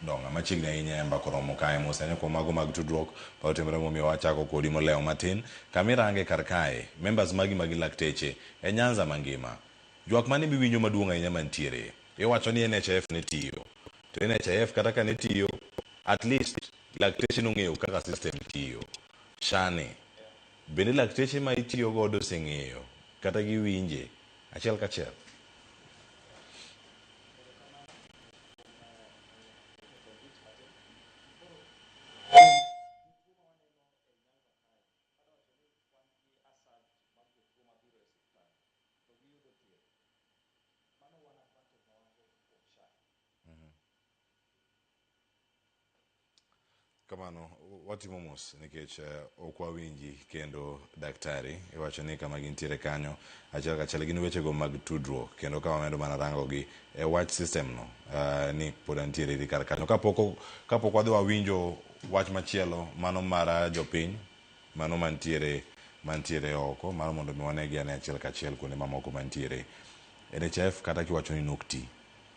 donga machiegni ahinya e mbako romo kae mosanya kuom mago mag tudruok pa otimre momiyo wachako kodi molewo matin kamirange kar kae members magi lakteche e Nyanza mangima. Jwak mane miwinjo maduong' ahinya mantiere iwacho ni NHIF ne tiyo, to NHIF kata ka ne tiyo at least lakteche nong'eyo kaka system tiyo. Shane bende lakteche ma itiyo godo seng'eyo kata giwinje achiel kachiel. Kamano watimo mos nikech ok wawinji kendo daktari iwacho ni kama gintiere kanyo achiel kachiel gin wechego mag tudruok kendo ka wamedo mana rango gi e wach system no ni pod antiere di kar kanyo kapok wadhi wawinjo wach machielo mano mara jopiny mano mantiere oko mano mondo mi wanegi ane achiel kachiel kuonde mamoko mantiere. NHIF kata kiwacho ni nokti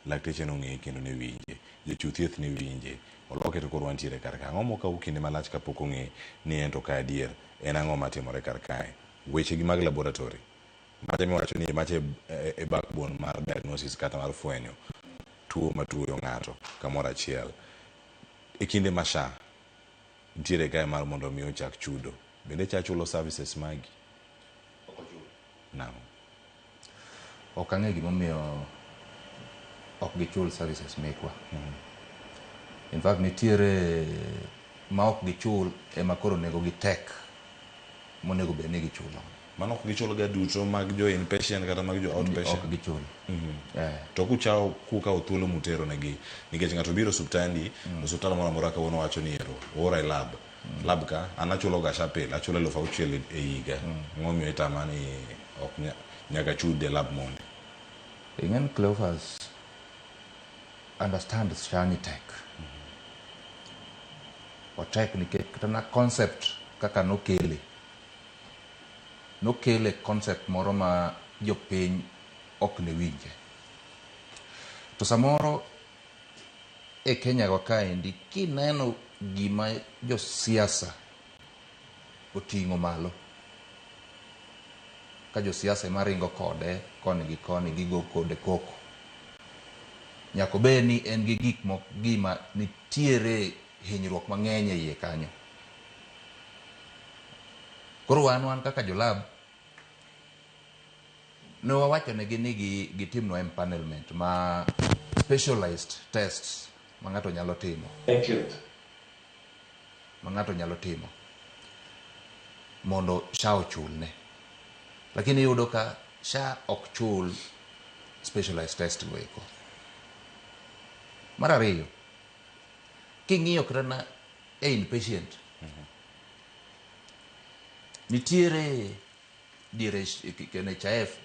lakteche nong'e kendo ne winje, jochiw thieth ne winje, oloke to koro wantiere kar kae. Ang'o mokaw kinde malach kapok ong'e ni en to ka adier en ang'o matimore kar kae. Weche gi mag laboratory mache miwacho ni mache e backbone mar diagnosis kata mar fwenyo tuo matuoyo ng'ato kamoro achiel. E kinde ma SHA ntiere kae mar mondo mi ochak chudo, bende cha chulo services magi? Ok ochulo. Nang'o? Ok ang'e gimomiyo ok gichul services mekwa. In fact nitiere ma ok gichul ema koro nego gitek monego bed ni gichulo. Mano ok gichul ga duto mag jo inpatient kata mag jo outpatient? Ok gichul. To kukawo thuolo mutero negi nikech ng'ato biro osuptandi osuptal moro amora kawuono wacho ni ero ora e lab ka an achulo ga SHA pile achulo 6,000 e higa. Ng'omiyo itama ni ok nyaka chud e lab mondo ing'en Cleophas understand SHA ni tek. otek nikech kata na concept kaka nokele concept moro ma jopiny ok ne winje. To samoro e Kenya wa kaendi kineno gima josiasa oting'o malo, ka josiasa ema ringo kode koni gi koni gigo kode koko, nyaka bed ni en gi gik moko gima nitiere hinyruok mang'eny e iye kanyo. Koro wan kaka jolab ne wawachonegi ni gitimnwa empanelment ma specialized tests ma ng'ato nyalo timo. Ma ng'ato nyalo timo mondo SHA ochulne. Lakini iyudo ka SHA ok chul specialized test go eko. Mar ariyo, king'iyo kata na inpatient, nitiere diere NHIF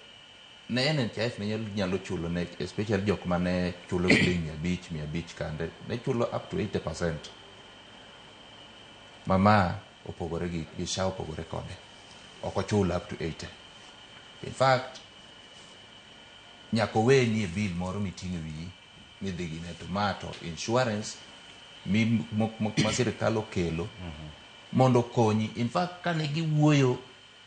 ne NHIF ne nyalo chulo ne especially jok mane chulo siling 500 kande ne chulo up to 80%. Mama opogore gi SHA opogore kode, ok ochul up to 80. In fact, nyako weni e bill moro miting'o wiyi midhi gi ne tomato insurance ma sirikal okelo mondo konyi. In fact, kane giwuoyo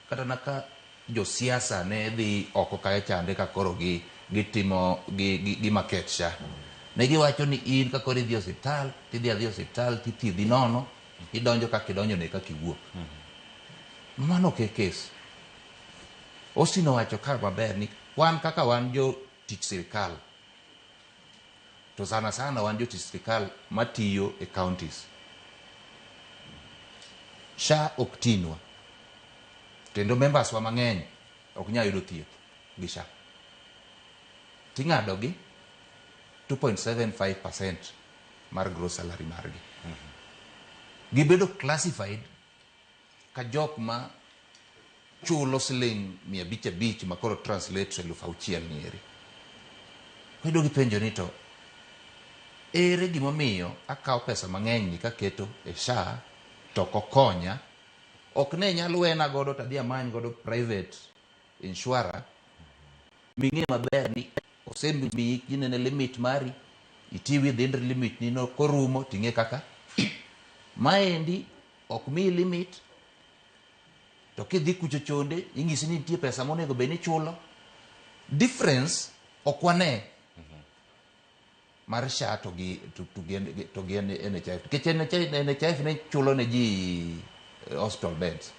kata naka josiasa ne dhi oko kae chande ka koro gitimo gi market SHA, ne giwacho ni in ka koro idhi osiptal tidhi osiptal tithiedhi nono, idonjo kaka idonjone kaka iwuok. Mano ok e kes. Osino wacho ka maber ni wan kaka wan jo tich sirikal, to sana wan jo tich sirikal matiyo e counties, SHA ok tinwa, kendo members wa mang'eny ok nyal yudo thieth gi SHA. Ting'ado gi 2.75% mar gross salary margi. Gibedo classified ka jok ma chulo siling 500 ma koro translate 6,000 nieri. Kwedo gipenjo ni to ere gimomiyo akawo pesa mang'eny ni kaketo e SHA to kokonya, ok ne nyalo wena godo tadhi amany godo private insurer ming'e maber ni osemiyi ginene limit mari, iti within limit nino korumo ting'e kaka maendi ok mi limit, to kidhi kucho chonde ing'isi ni nitie pesa monego bed ni chulo. Difference ok wane mar SHA to gi NHIF. Nikech NHIF ne chulo ne ji hospital beds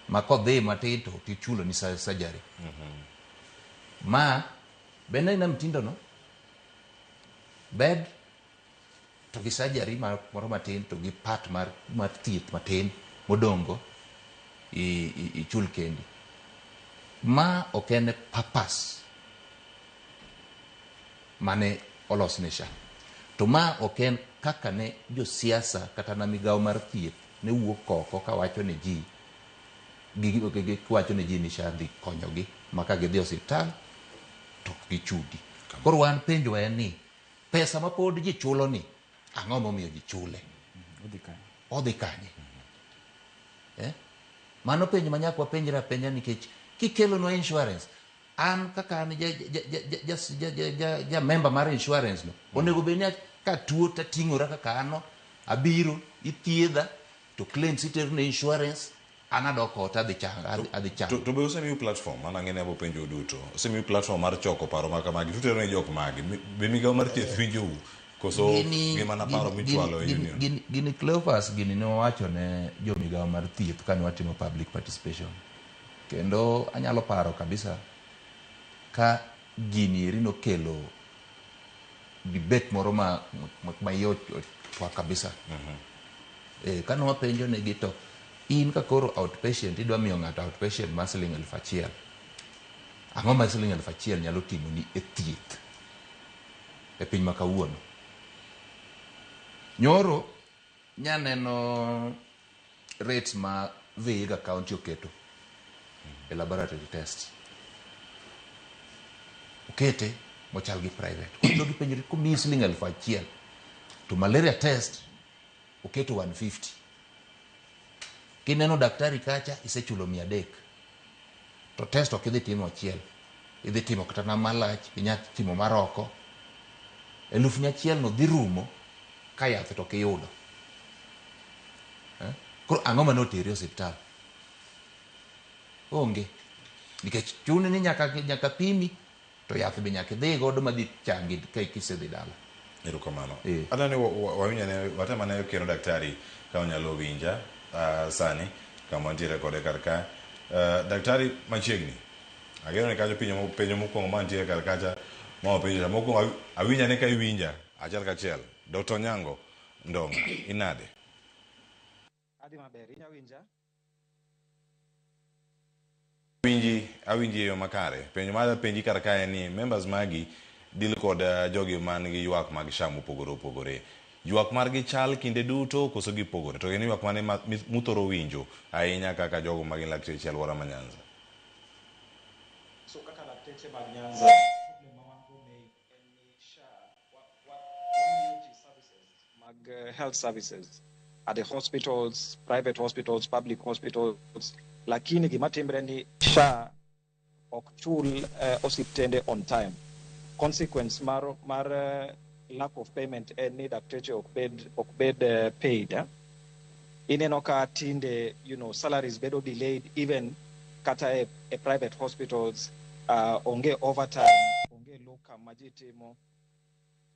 ma kodhi matin to tichulo ni surgery. Ma bende na mtindo no bed to gi surgery moro matin to gi part mar thieth matin modongo ichul kendi. Ma ok en purpose mane olos ne SHA. To ma ok en kaka ne josiasa kata na migawo mar thieth ne wuok oko kawacho ne ji wacho ne ji ni SHA dhi konyogi maka gidhi osiptal to gichudi. Koro wan penjo en ni pesa ma pod ji chulo ni ang'o momiyo ji chule? Odhi kanye? Mano penjo manyaka wapenjra penja, nikech kikelonwa insurance, an kaka an ja member mar insurance no, onego bed ni ka tuo tating'ora kaka ano, abiro ithiedha to claims itero ne insurance, an adok ot adhi chango. To be osemiyu platform, an ang'e ni abo penjo duto, osemiyu platform mar choko paro ma kamagi, tutero ne jok magi, be migawo mar thieth winjou koso gima na paro michwalo e union? Gini Cleophas, gini ne wawacho ne jo migawo mar thieth kane watimo public participation, kendo anyalo paro kabisa ka gini eri nokelo debate moro mayot kabisa. Kane wapenjo negi to in ka koro outpatient idwa miyo ng'ato outpatient ma siling 1,000, ang'o ma siling 1,000 nyalo timo ni e thieth e piny ma kawuono? Nyoro nyaneno rates ma Vihiga County oketo e laboratory test, okete mochal gi private. Kendo gipenjore kumiyi siling 1,000 to malaria test oketo 150. Kineno daktari kacha isechulo 300. To test ok idhi timo achiel. Idhi timo kata na malach, inya timo maroko. 1,100 no dhi rumo ka yath to kiyudo. Koro ang'o ma noteri e osiptal? Onge. Nikech chuni ni nyaka pimi, to yath be nyaka idhi godo madhi changi ka kisedhi dala. Erokamano. Adani wawinyane watemane kendo daktari ka onyalo winja sani kama ntiere kode karka. Daktari machiegni. Ageno ni kacho penjo mokwongo mantiere karkacha ma openjo mokwongo awinyane ka iwinja achiel kachiel. Dr. Nyango Ndonga inade? Adi maber, inya winja? Awinji e yo makare. Penjo ma penji kar kae ni members magi deal kod jogi man gi ywak mag SHA mopogore opogore. Ywak margi chal kinde duto koso gipogore. To gin ywak mane muthoro winjo ahinya kaka jogo magin lakteche alwora ma Nyanza. So kaka lakteche mag Nyanza, problem ma wan go en ni SHA wan services mag health services at the hospitals, private hospitals, public hospitals. Lakini gima timre ni SHA ok chul osiptende on time. Consequence mar lack of payment en ni dakteche ok bed paid. Ineno ka tinde, salaries bedo delayed even kata e private hospitals, onge overtime, onge locum majitimo.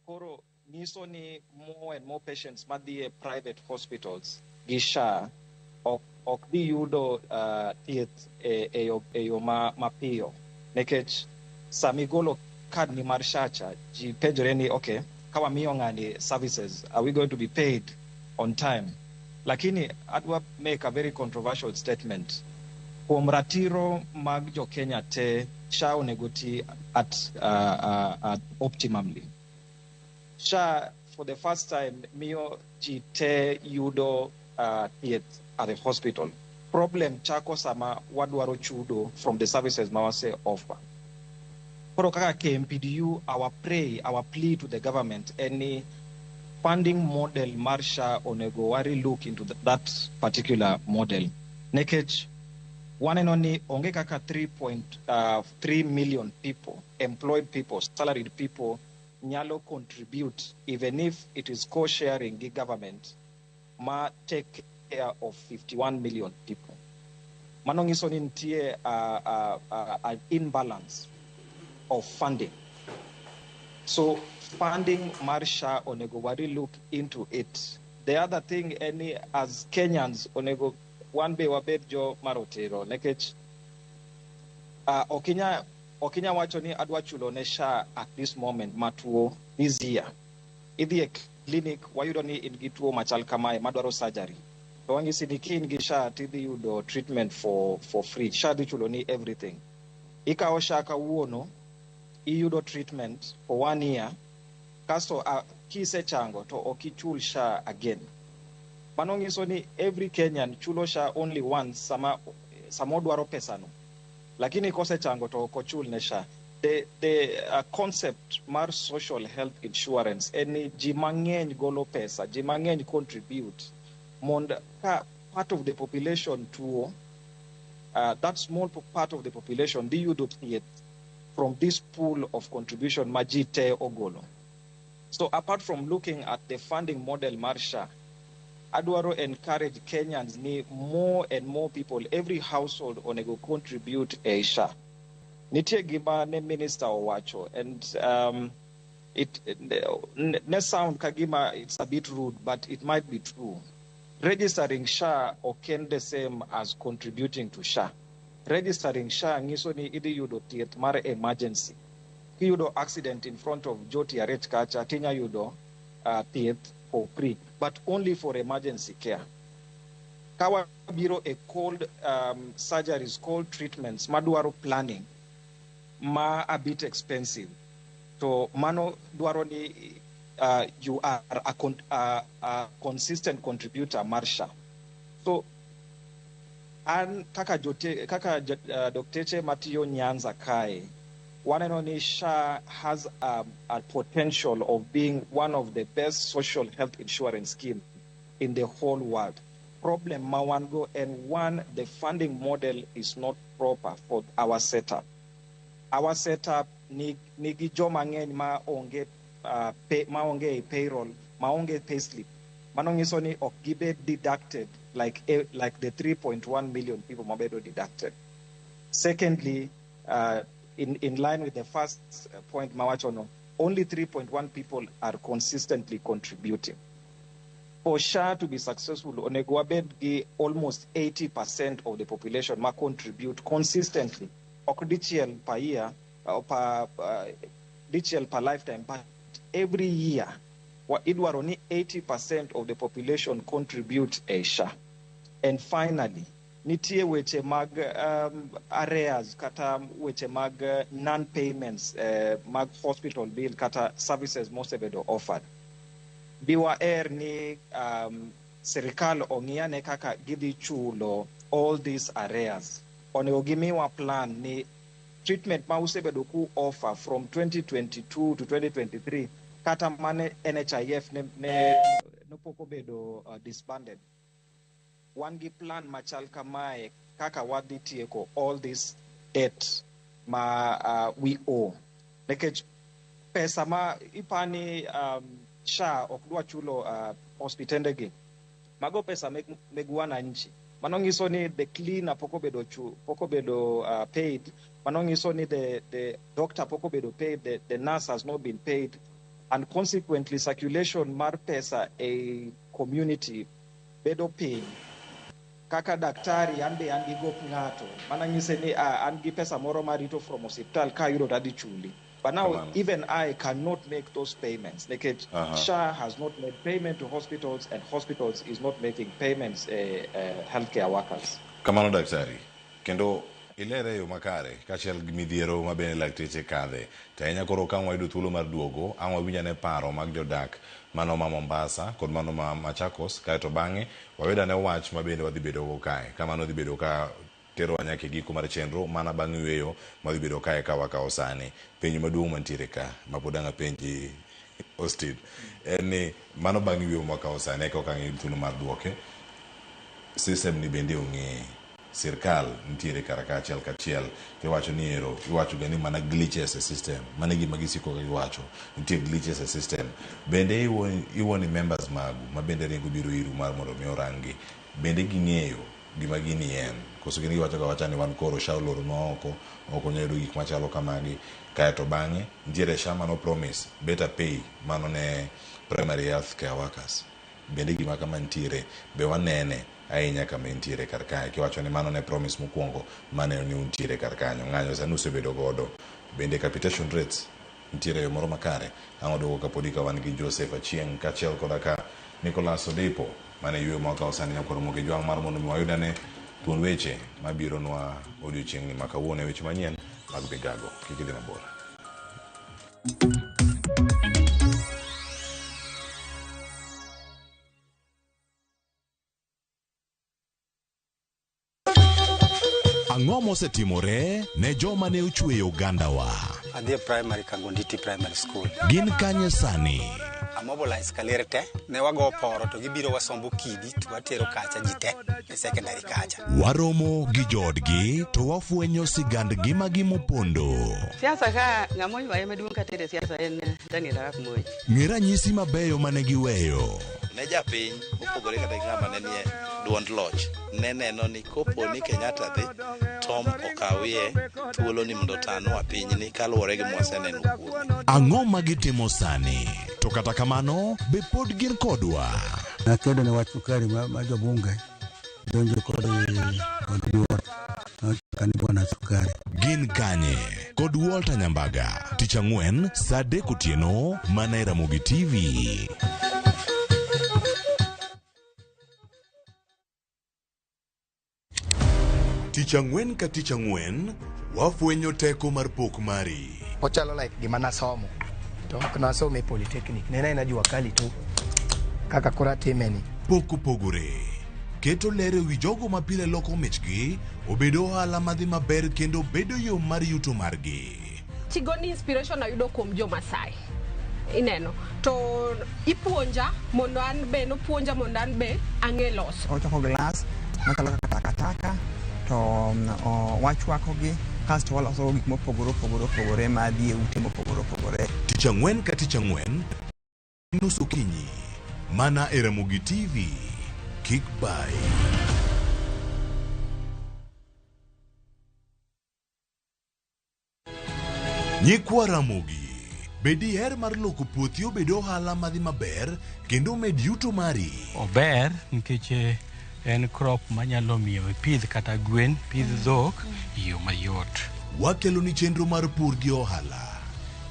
Koro niso ni more and more patients madhi e private hospitals gi SHA ok bi yudo thieth e yo mapiyo. Nekech samigolo card ni mar SHA cha, ji penjore ni, okay, kawa miyo ng'ani services, are we going to be paid on time? Lakini adwa make a very controversial statement. Kuom ratiro mag jo Kenya te, SHA onego ti at optimally. SHA for the first time miyo ji te yudo thieth at the hospital. Problem chako sama wadwaro chudo from the services ma wase offer. Koro kaka KMPDU, our plea to the government, any funding model mar SHA onego wari look into that particular model. Nekech one and only onge kaka 3.3 million people, employed people, salaried people, nyalo contribute, even if it is co-sharing the government, ma take care of 51 million people. Manongiso ni ntie an imbalance of funding. So funding mar SHA onego wari look into it. The other thing, as Kenyans onego one be wabed jo marotero, nekech okinya wacho ni adwa chulo ne SHA at this moment matuo this year. Idhi e clinic wayudo ni in gi tuo machal kamae madwaro surgery. To wangisi ni kin gi SHA tidhi yudo treatment for free. SHA dhi chulo ni everything. Ikawo SHA kawuono, iyudo treatment for 1 year, kasto kise chango to okichul SHA again. Manongiso ni every Kenyan chulo SHA only once sama dwaro pesano. Lakini kose chango to okochul ne SHA. The concept mar social health insurance any ji mang'eny golo pesa, ji mang'eny contribute. Mond ka part of the population tuo, that small part of the population do you do it from this pool of contribution majite ogolo. So apart from looking at the funding model mar SHA, adwaro encourage Kenyans ni more and more people, every household onego contribute a SHA. Nitie gima ne minister owacho, and it ne sound kagima it's a bit rude, but it might be true. Registering SHA oken the same as contributing to SHA. Registering SHA ngiso ni idi yudo thieth mar emergency. Ki yudo accident in front of Joti Arech Kacha, tinya yudo thieth for free, but only for emergency care. Kawa biro a cold surgeries, cold treatments, madwaro planning, ma a bit expensive. So mano dwaro ni you are a consistent contributor mar SHA. So an kaka dokteche matiyo Nyanza kae, one and only SHA has a potential of being one of the best social health insurance scheme in the whole world. Problem mawango, and one, the funding model is not proper for our setup. Our setup nigi joma ng'eny ma onge payroll, ma onge payslip. Mano nyiso ni ok gibe deducted like the 3.1 million people mabedo deducted. Secondly, in line with the first point mawachono, only 3.1 people are consistently contributing. For SHA to be successful, onego wabed gi almost 80% of the population ma contribute consistently, ok dichiel per year, dichiel per lifetime, but every year, idwaro ni 80% of the population contribute a SHA. And finally, nitie weche mag arrears kata weche mag non-payments mag hospital bill kata services mosebedo offered. Biwa ni serikal ong'iane kaka gidhi chulo all these arrears. Onego gimiwa plan ni treatment ma usebedo ku offer from 2022 to 2023 kata mane NHIF ne poko bedo disbanded. Wan gi plan machal kamae kaka wadhi tieko all this debt ma we owe. Nekech pesa ma ipani SHA ok dwa chulo hospitende gi. Mago pesa meg wananchi. Mano nyiso ni the cleaner poko bedo paid. Mano nyiso ni the doctor poko bedo paid, the nurse has not been paid, and consequently circulation mar pesa a community bedo paid. Kaka daktari anbe angi gop ngato. Mana nyise ni angi pesa moro marito from hospital ka yuro tadi chuli. But now even I cannot make those payments. Like SHA has not made payment to hospitals, and hospitals is not making payments healthcare workers. Kamano daktari. Kendo ilere yo makare kachel midhiero mabene lakteche kadhe. Tanya koro kan wayudo thuolo mar duogo, an wawinja ne paro mag jodak mano ma Mombasa kod mano ma Machakos, kaeto bang'e waweda ne wach mabende wadhi bedo go kae. Kamano dhi bedo ka tero nyaka giko mar chenro mana bang' yweyo madhi bedo kae ka wakao sani. Penjo maduong' mantiere ka mapodanga penji Austin en ni mano bang' yweyo makao sani ka okang'e thuolo mar duoke. System ni bende ong'e sirkal nitiere karaka achiel kachiel kiwacho ni ero iwacho gani mana glitches e system mana gima gisiko iwacho nitie glitches e system bende iwoni members magu mabende ringo biro iru mar mondo mi orangi bende ging'eyo gima gini en koso gini giwacho ga wacha ni wan koro SHA oloro oko nyayudo gik machalo kamagi kaeto bang'e nitiere SHA mano promise better pay mano ne primary health care workers bende gima kama nitiere be wanene ahinya kama nitiere kar kae kiwacho ni mano ne promise mokwongo mane ni untiere kar kanyo ng'anyo sani usebedo godo bende capitation rates nitiere yo moro makare ang'o dogo kapodi ka wan gi Joseph Achieng' kachiel koda ka Nicholas Odipo mane yweyo mwaka osani nyakoro moge jwang' mar mondo mi wayudane thuon weche mabiro nwa odiochieng' ni makawuone weche manyien mag Bigago kik idhi mabor. Ang'o mosetimore ne joma ne ochweyo Ugandawa? Adhi primary Kangonditi Primary School. Gin kanye sani? Amobilize kalirte ne wago poro to gibiro wasombo kidi to watero kacha jite e secondary kacha. Waromo gi jodgi to wafwenyo sigand ngima gi mopondo. Siasa ka ng'amoy waye maduong' katere siasa en Daniel Arap Moi. Ng'e ranyisi mabeyo mane giweyo. Ne japiny mopogore kata ng'ama ne nie duond loch ne neno ni kopo ni Kenyatta dhi Tom okawie thuolo ni mondo tanwa pinyni kaluwore gi mwaseneno kuome. Ang'o ma gitimo sani? To kata kamano be pod gin kodwa. Nakedo ne wach sukari ma jobunge donjo kod biwot kani bwana sukari. Gin kanye kod Walter Nyambaga tich ang'wen saa 3 otieno mana e Ramogi TV. Tich ang'wen ka tich ang'wen wafwenyo teko mar pok mari. Ochalo like gima nasomo to ok nasomo e polytechnic nena inajua kali tu kaka kora timeni pok opogore keto lere wi jogo mapile loko michgi obedo ohala madhi maber kendo bedo yo mar yuto margi. Tigoni inspiration ayudo kuom jo Masai. ineno to ipuonja mondo an be nopuonja mondo an be ang'e loso. Ochoko glass makalo kaka takataka to wachwakogi kasto waloso gik mopogore madhi e ute mopogore. Tich Ang'wen ka Tich Ang'wen nus okinyi mana e Ramogi TV. Kik bai. Nyikwa Ramogi, bedi her mar loko puothi obed ohala madhi maber kendo med yuto mari. Ober nikech en crop manyalo miyo pidh kata gwen, pidh dhok yo mayot. Wakelo ni chenro mar pur gi ohala.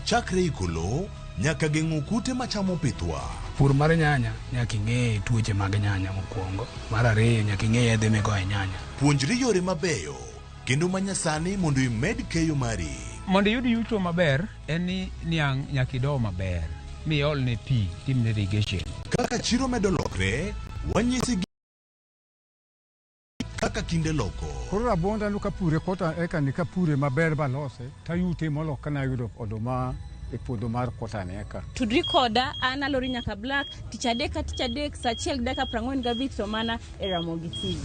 Chakre ikolo nyaka geng'o kute machamo pithwa. Pur mar nyanya nyaka ing'e tuoche mag nyanya mokwongo. Mar ariyo nyaka ing'e yedhe migoyo nyanya. Puonjri yore mabeyo kendo manyasani mondo imed keyo mari. Mondo iyud yuto maber en ni niang' nyaka ido maber mi ol ne pi timne irrigation. Kaka chiro medo lokre, wanyisi kaka kinde loko. Koro rabonda no kapure kota eka ni kapure maber balose tayute molo kana yudo oduma e puodho mar kota neka. Tudri koda an Alori Nyaka Black tich adek sa achiel gi dakika 45 to mana e Ramogi TV.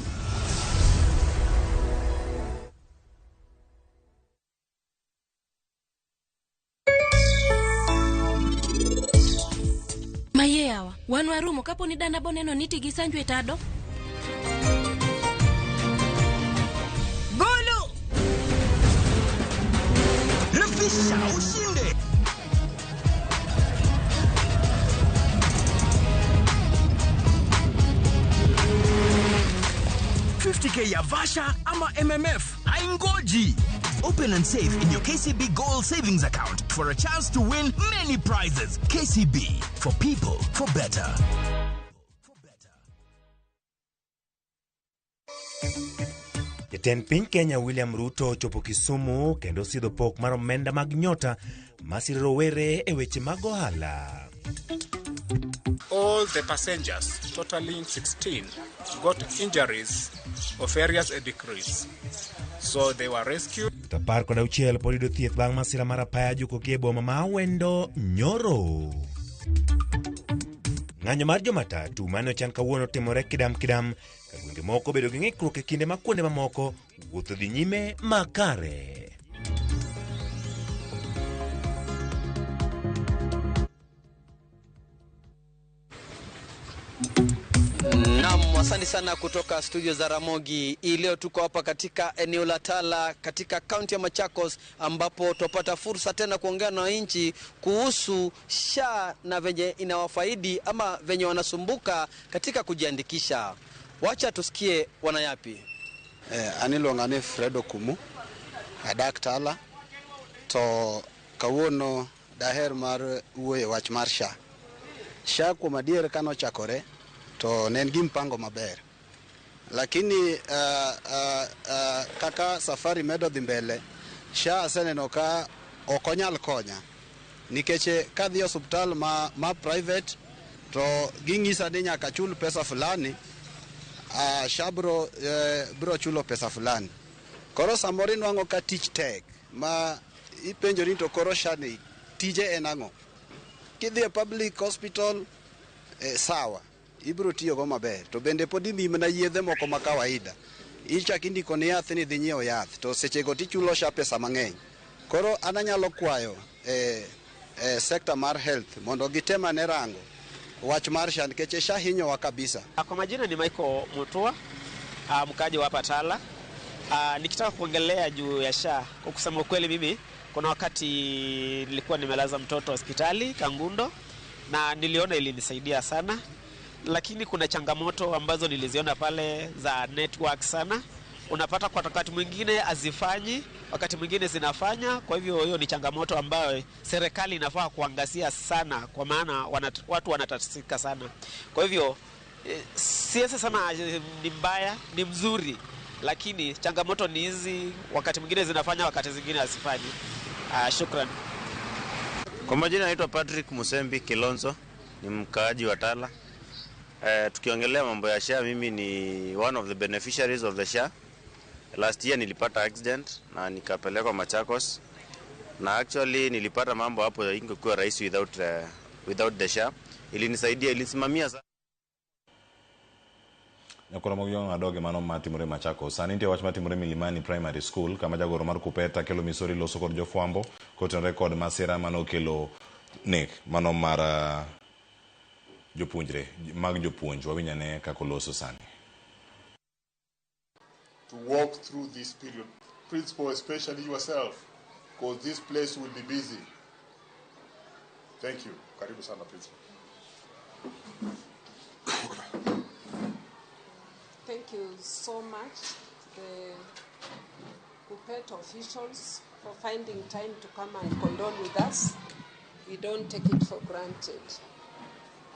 Mayewa, wan warumo kapo ni dana boneno niti gi Sanjwe Tado. Golo! Rafisha ushinde! 50K ya Vasha ama MMF haingoji. Open and save in your KCB Gold Savings Account for a chance to win many prizes. KCB, for people, for better. Jatend piny Kenya William Ruto chopo Kisumu kendo sidho pok mar omenda mag nyota masiro rowere e weche mag ohala. All the passengers, totaling 16, got injuries of various degrees. So they were rescued. Tapar kod auchiel pod yudo thieth bang' masira mar apaya jukogi e boma ma Awendo nyoro. Ng'anyo mar jomatatu mane ochan kawuono timore kidam ka gwenge moko bedo gi ng'ikruok e kinde ma kuonde mamoko wuotho dhi nyime makare. Naam, asante sana kutoka studio za Ramogi. Leo tuko hapa katika eneo la Tala katika kaunti ya Machakos, ambapo tupata fursa tena kuongea na wananchi kuhusu SHA na venye inawafaidi ama venye wanasumbuka katika kujiandikisha. Wacha tusikie wanayapi. Anilongane Fredo Kumu adak Tala to kawuono daher mar wuoye wach mar SHA. SHA kuom adier kano chakore to nen gi mpango maber, lakini kaka safari medo dhi mbele, SHA aseneno ka ok onyal konya nikech kadhi hospital ma private to ging'isa ni nyaka chul pesa fulani, SHA bro chulo pesa fulani. Koro samoro inwang'o ka tich tek ma ipenjori to koro SHA ni tije en ang'o. Kidhi e public hospital sawa, ibro tiyo go maber, to bende pod imi mana yedhe moko ma kawaida. Ichak indiko ni yath ni dhi nyiewo yath, to seche go tichulo SHA pesa mang'eny. Koro ananyalo kwayo sekta mar health mondo gitema ne rango wach mar SHA nikech SHA hinyowa kabisa. Kwa majina ni Michael Mutua, mkaji wa hapa Tala. Nikitaka kuongelea juu ya SHA, kwa kusema ukweli mimi kuna wakati nilikuwa nimelaza mtoto hospitali Kangundo na niliona ilinisaidia sana, lakini kuna changamoto ambazo niliziona pale za network sana. Unapata kwa wakati mwingine azifanyi, wakati mwingine zinafanya. Kwa hivyo hiyo ni changamoto ambayo serikali inafaa kuangazia sana, kwa maana watu wanatatizika sana. Kwa hivyo siasa sana ni mbaya, ni mzuri, lakini changamoto ni hizi, wakati mwingine zinafanya, wakati zingine hazifanyi. Shukran. Kwa majina naitwa Patrick Musembi Kilonzo, ni mkaaji wa Tala. Tukiongelea mambo ya SHA, mimi ni one of the beneficiaries of the SHA. Last year nilipata accident na nikapelekwa Machakos. na actually nilipata mambo hapo ingekuwa rahisi without the SHA. Ilinisaidia, ilisimamia sana. Nyakora mogyo adoge mano matimore Machakos. Sani nitie wach matimore Milimani Primary School kama jagoro mar Kupeta kelo misori loso kod jofwambo kotenore kod masira mano kelo nek mano mar jopuonjre mag jopuonj wawinyane kako loso sani. To walk through this period, principal, especially yourself, because this place will be busy. Thank you. Karibu sana, principal. Thank you so much, the Kupet officials, for finding time to come and condole with us. We don't take it for granted.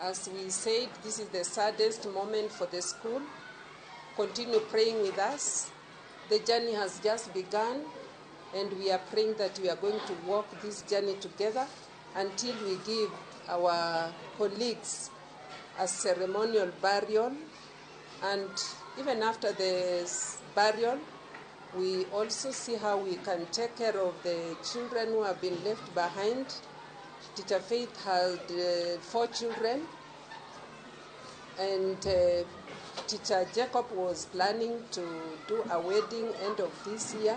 As we said, this is the saddest moment for the school. Continue praying with us. The journey has just begun, and we are praying that we are going to walk this journey together until we give our colleagues a ceremonial burial. And even after the burial, we also see how we can take care of the children who have been left behind. Teacher Faith had 4 children, and Teacher Jacob was planning to do a wedding end of this year.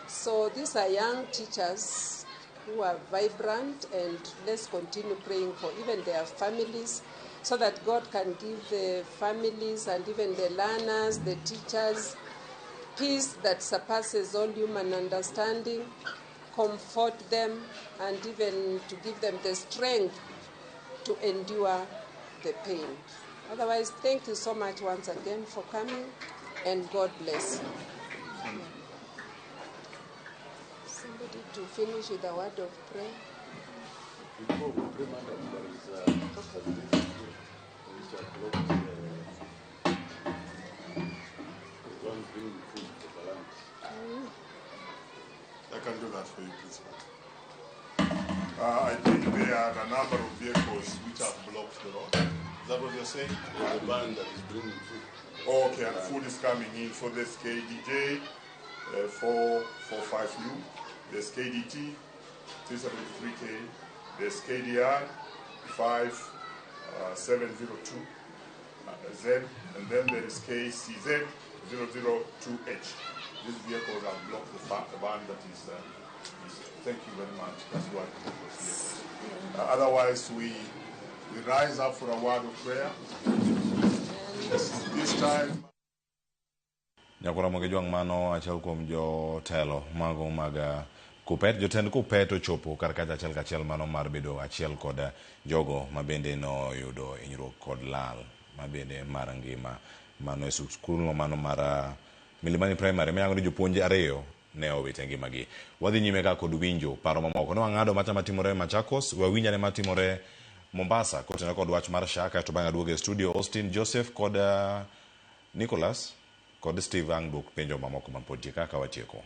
So these are young teachers who are vibrant, and let's continue praying for even their families, so that God can give the families and even the learners, the teachers, peace that surpasses all human understanding, comfort them, and even to give them the strength to endure the pain. Otherwise, thank you so much once again for coming, and God bless you. Amen. Somebody to finish with a word of prayer. Before we pray, madam, there is a I can do that for you, please. I think there are a number of vehicles which have blocked the road. Is that what you're saying? The van that is bringing food. Oh, okay, and food is coming in. So there's KDJ 445U, there's KDT 373K, there's KDR 5702 Z, and then there is KCZ 002H. These vehicles have blocked the van that is. Thank you very much. That's what it was. Otherwise, we rise up for a word of prayer. This time. Nyakora mogejwang mano achiel kuom jotelo mago mag Kupet, jotend Kupet ochopo kar kacha achiel kachiel mano mar bedo achiel kod jogo mabende no yudo hinyruok kod lal mabende mar ngima mano e skul no mano mar Milimani Primary. Miyango ni jopuonje ariyo ne owite ngimagi. Wadhi nyime ka kod winjo paro mamoko. Ne wang'ado macha matimore Machakos, wawinjane matimore Mombasa kotenore kod wach mar SHA, to bang'e aduogo e studio Austin Joseph kod Nicholas kod Steve Angbuk penjo mamoko mapodie kaka watieko.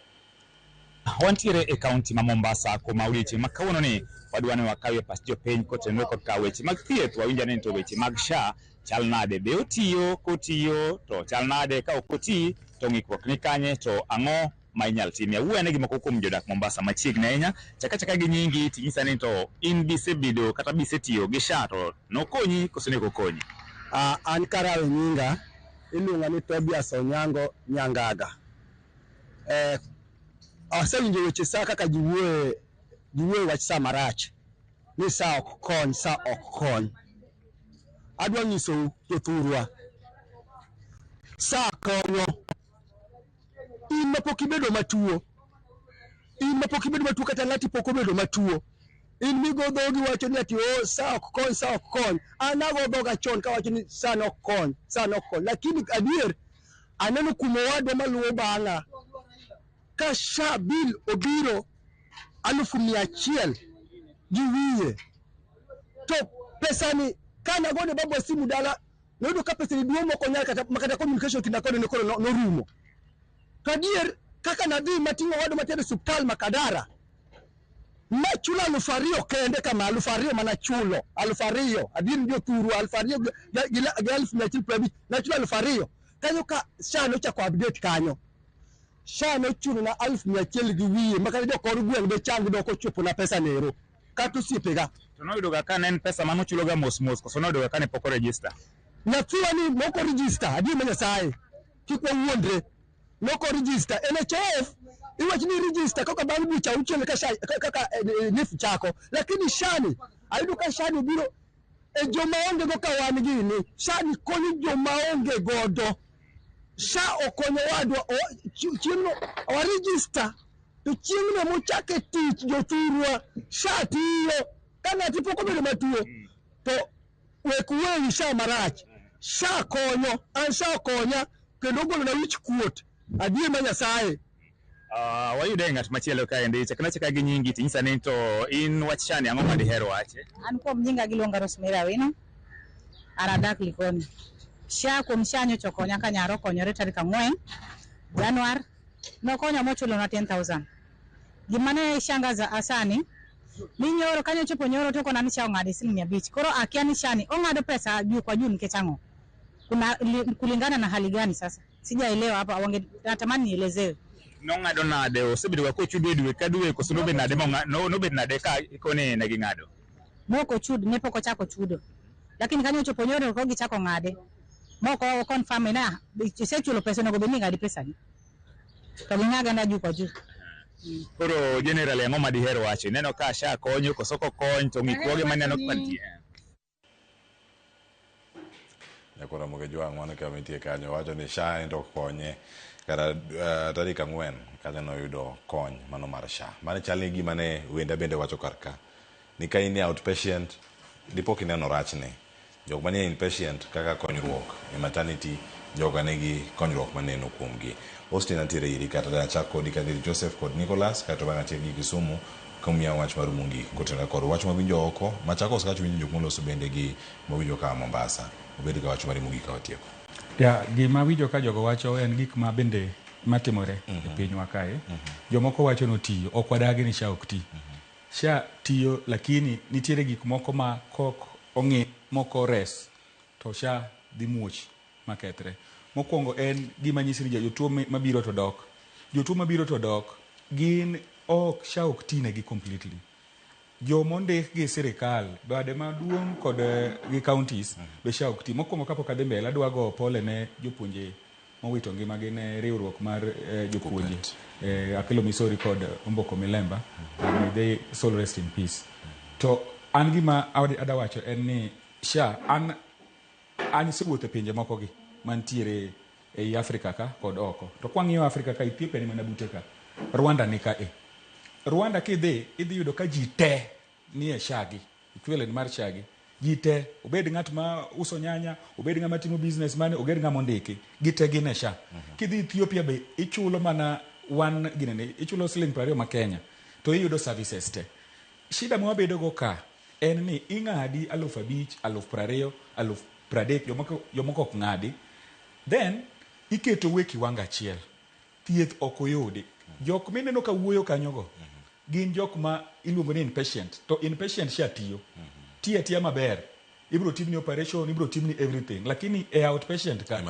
Wantiere e kaunti ma Mombasa kuma odiochieng' ma kawuono ni wadwani wakawe pas jopiny kotenore kod kawo weche mag thieth. Wawinjane ni to weche mag SHA chal nade, be otiyo, kotiyo to chal nade, ka ok oti to ng'ikruok ni kanye, to ang'o ma inyal tim. Awuoyo gi moko kuom jodak Mombasa machiegni ahinya. Chaka gi nyingi tinyisa ni to in bisebedo kata bisetiyo gi SHA to nokonyi koso ne okonyi. An karawe nyinga iluonga ni Tobias Onyango Nyangaga. Asewinjo weche SHA kaka jiwuoye wach SHA marach, ni SHA ok kony, SHA ok kony. Adwa nyiso jothurwa, SHA konyo in mapok ibedo matuo, kata ng'ati pok obedo matuo. In migo dhogi wacho ni ati SHA ok kony, SHA ok kony. An ago dhoga chon ka wacho ni SHA ok kony, lakini adier aneno kumo wadwa maluwo bang'a ka SHA bill obiro 100,000 gi wiye, to pesani kana gone babu simu dala nodo ka pesani duo moko nyal kata communication kinda kode no rumo. To adier kaka nadhi matingo wado matere hospital Makadara, machula 2,000 kende kama 2,000 mana chulo 2,000 adier ndio thuru 2,000 1,150 na chula 2,000 kanyo ka SHA no chako update kanyo. SHA nochuno na 1,100 gi wiye makane jokor gweng' be changi doko chopo na pesa nero kata osiepega. To noyudo ga ka en pesa mano chulo ga mos koso noyudo ga ka ne pok register. Nyathua ni moko register adi ma Nyasaye kik wawuondre moko register NHIF iwacho ni register kaka bang' bucha uchele kaka NHIF chako, lakini SHA ni ayudo ka SHA ni biro e joma onge go ka wan gini. SHA ni konyo joma onge godo. SHA okonyo wadwa chieng'no wa register to chieng'no mochake tich joturwa SHA tiyo ka ng'ato pok obedo matuo to wek weyi SHA marach. SHA konyo, an SHA konya kendo golo na wich kuot adier ma Nyasaye. Wayude ng'at machielo kaendi chakna chaka gi nyingi tinyisa ni to in wach SHA ni ang'o ma dihero wache? An kuom nyinga giluonga Rosemary Awino, an adak Likoni. SHA kuom SHA nyocha okonya ka nyaro konyore tarik 4 Januar, nokonya mochulo na 10,000. Gima ne shangaza asani ni nyoro kanyo chopo nyoro to kona ni SHA ong'ado shilingi 500. Koro akia ni SHA ni ong'ado pesa juu kwa juu nikech ang'o? Kuna kulingana na hali gani sasa? Sijaelewa hapa, natamani nielezewe. Nong'ado nade osebedo ga kochudo dwe ka dwe koso nobe nade nobed nade ka ikone ne ging'ado? Moko chud ne pok ochako chudo. Lakini kanyo chopo nyoro ko gichako ng'ade. Moko confirm na isechulo pesa no gobeni ng'adi pesa ni. To ging'aga na juu kwa juu. Koro generally ang'o ma dihero wache? Neno ka SHA konyo koso kokony to ng'ikwoge maneno kmantie. Nyakora moge jwang' mane kamitie kanyo wacho ni SHA endo konye kata tarik 4 kanyo noyudo kony mano mar SHA. Mane chali gima ne wenda bende wacho karka ni ka in outpatient dipo kineno rachne jok manie inpatient kaka konyruok e maternity joga negi konyruok maneno kuomgi. Austin antiere iri kata da chako kodi kadiri Joseph kod Nicholas kata bang'a tiek gi Kisumu kumia wach mar mungi kotena kod wach mawinjo oko Machakos kacho winjo jok moloso bende gi mawinjo ka Mombasa obed ga wach mar mungi ka watieko. Gima winjo ka jogo wacho en gik ma bende matimore e pinywa kae. Jomoko wacho no tiyo ok wadagi ni SHA ok ti. SHA tiyo lakini nitiere gik moko ma kok ong'e moko res to SHA dhi muoch makethre. Mokwongo en gima nyisi ni jotuo mabiro to dok. Jotuo mabiro to dok gin ok SHA ok tinegi completely. Jomondik gi sirikal bade maduong' kod gi counties be SHA ok ti. Mokwongo kapok adhi mbele adwa go pole ne jopuonje mowito ngimagi ne riwruok mar jopuonje Akelo Misori kod Omboko Milemba. May they soul rest in peace. To an gima adawacho en ni SHA an sewuotho e pinje moko gi mantiere ei Afrika ka kod oko. To kwang'iyo Afrika ka Ethiopia ni mana bute ka. Rwanda ni ka Rwanda idhi yudo ka ji te ni e SHA gi. Equivalent mar SHA gi. Ji te obed ng'at ma uso nyanya, obed ng'ama timo business man, obed ng'ama ondiki, gite gin e SHA. Kidhi Ethiopia be ichulo mana ichulo siling 20 ma Kenya to iyudo services te. Shida ma wabedo go ka en ni ing'adi 5,000, 20,000, 30,000 jomoko ok ng'adi. Then iketo weki wanga achiel. Thieth ok oyudi. Jok mineno ka wuoyo kanyogo gin jok ma iluongo ni inpatient. To inpatient SHA tiyo. Tiya maber. Ibro timni operation, ibro timni everything. Lakini e outpatient ka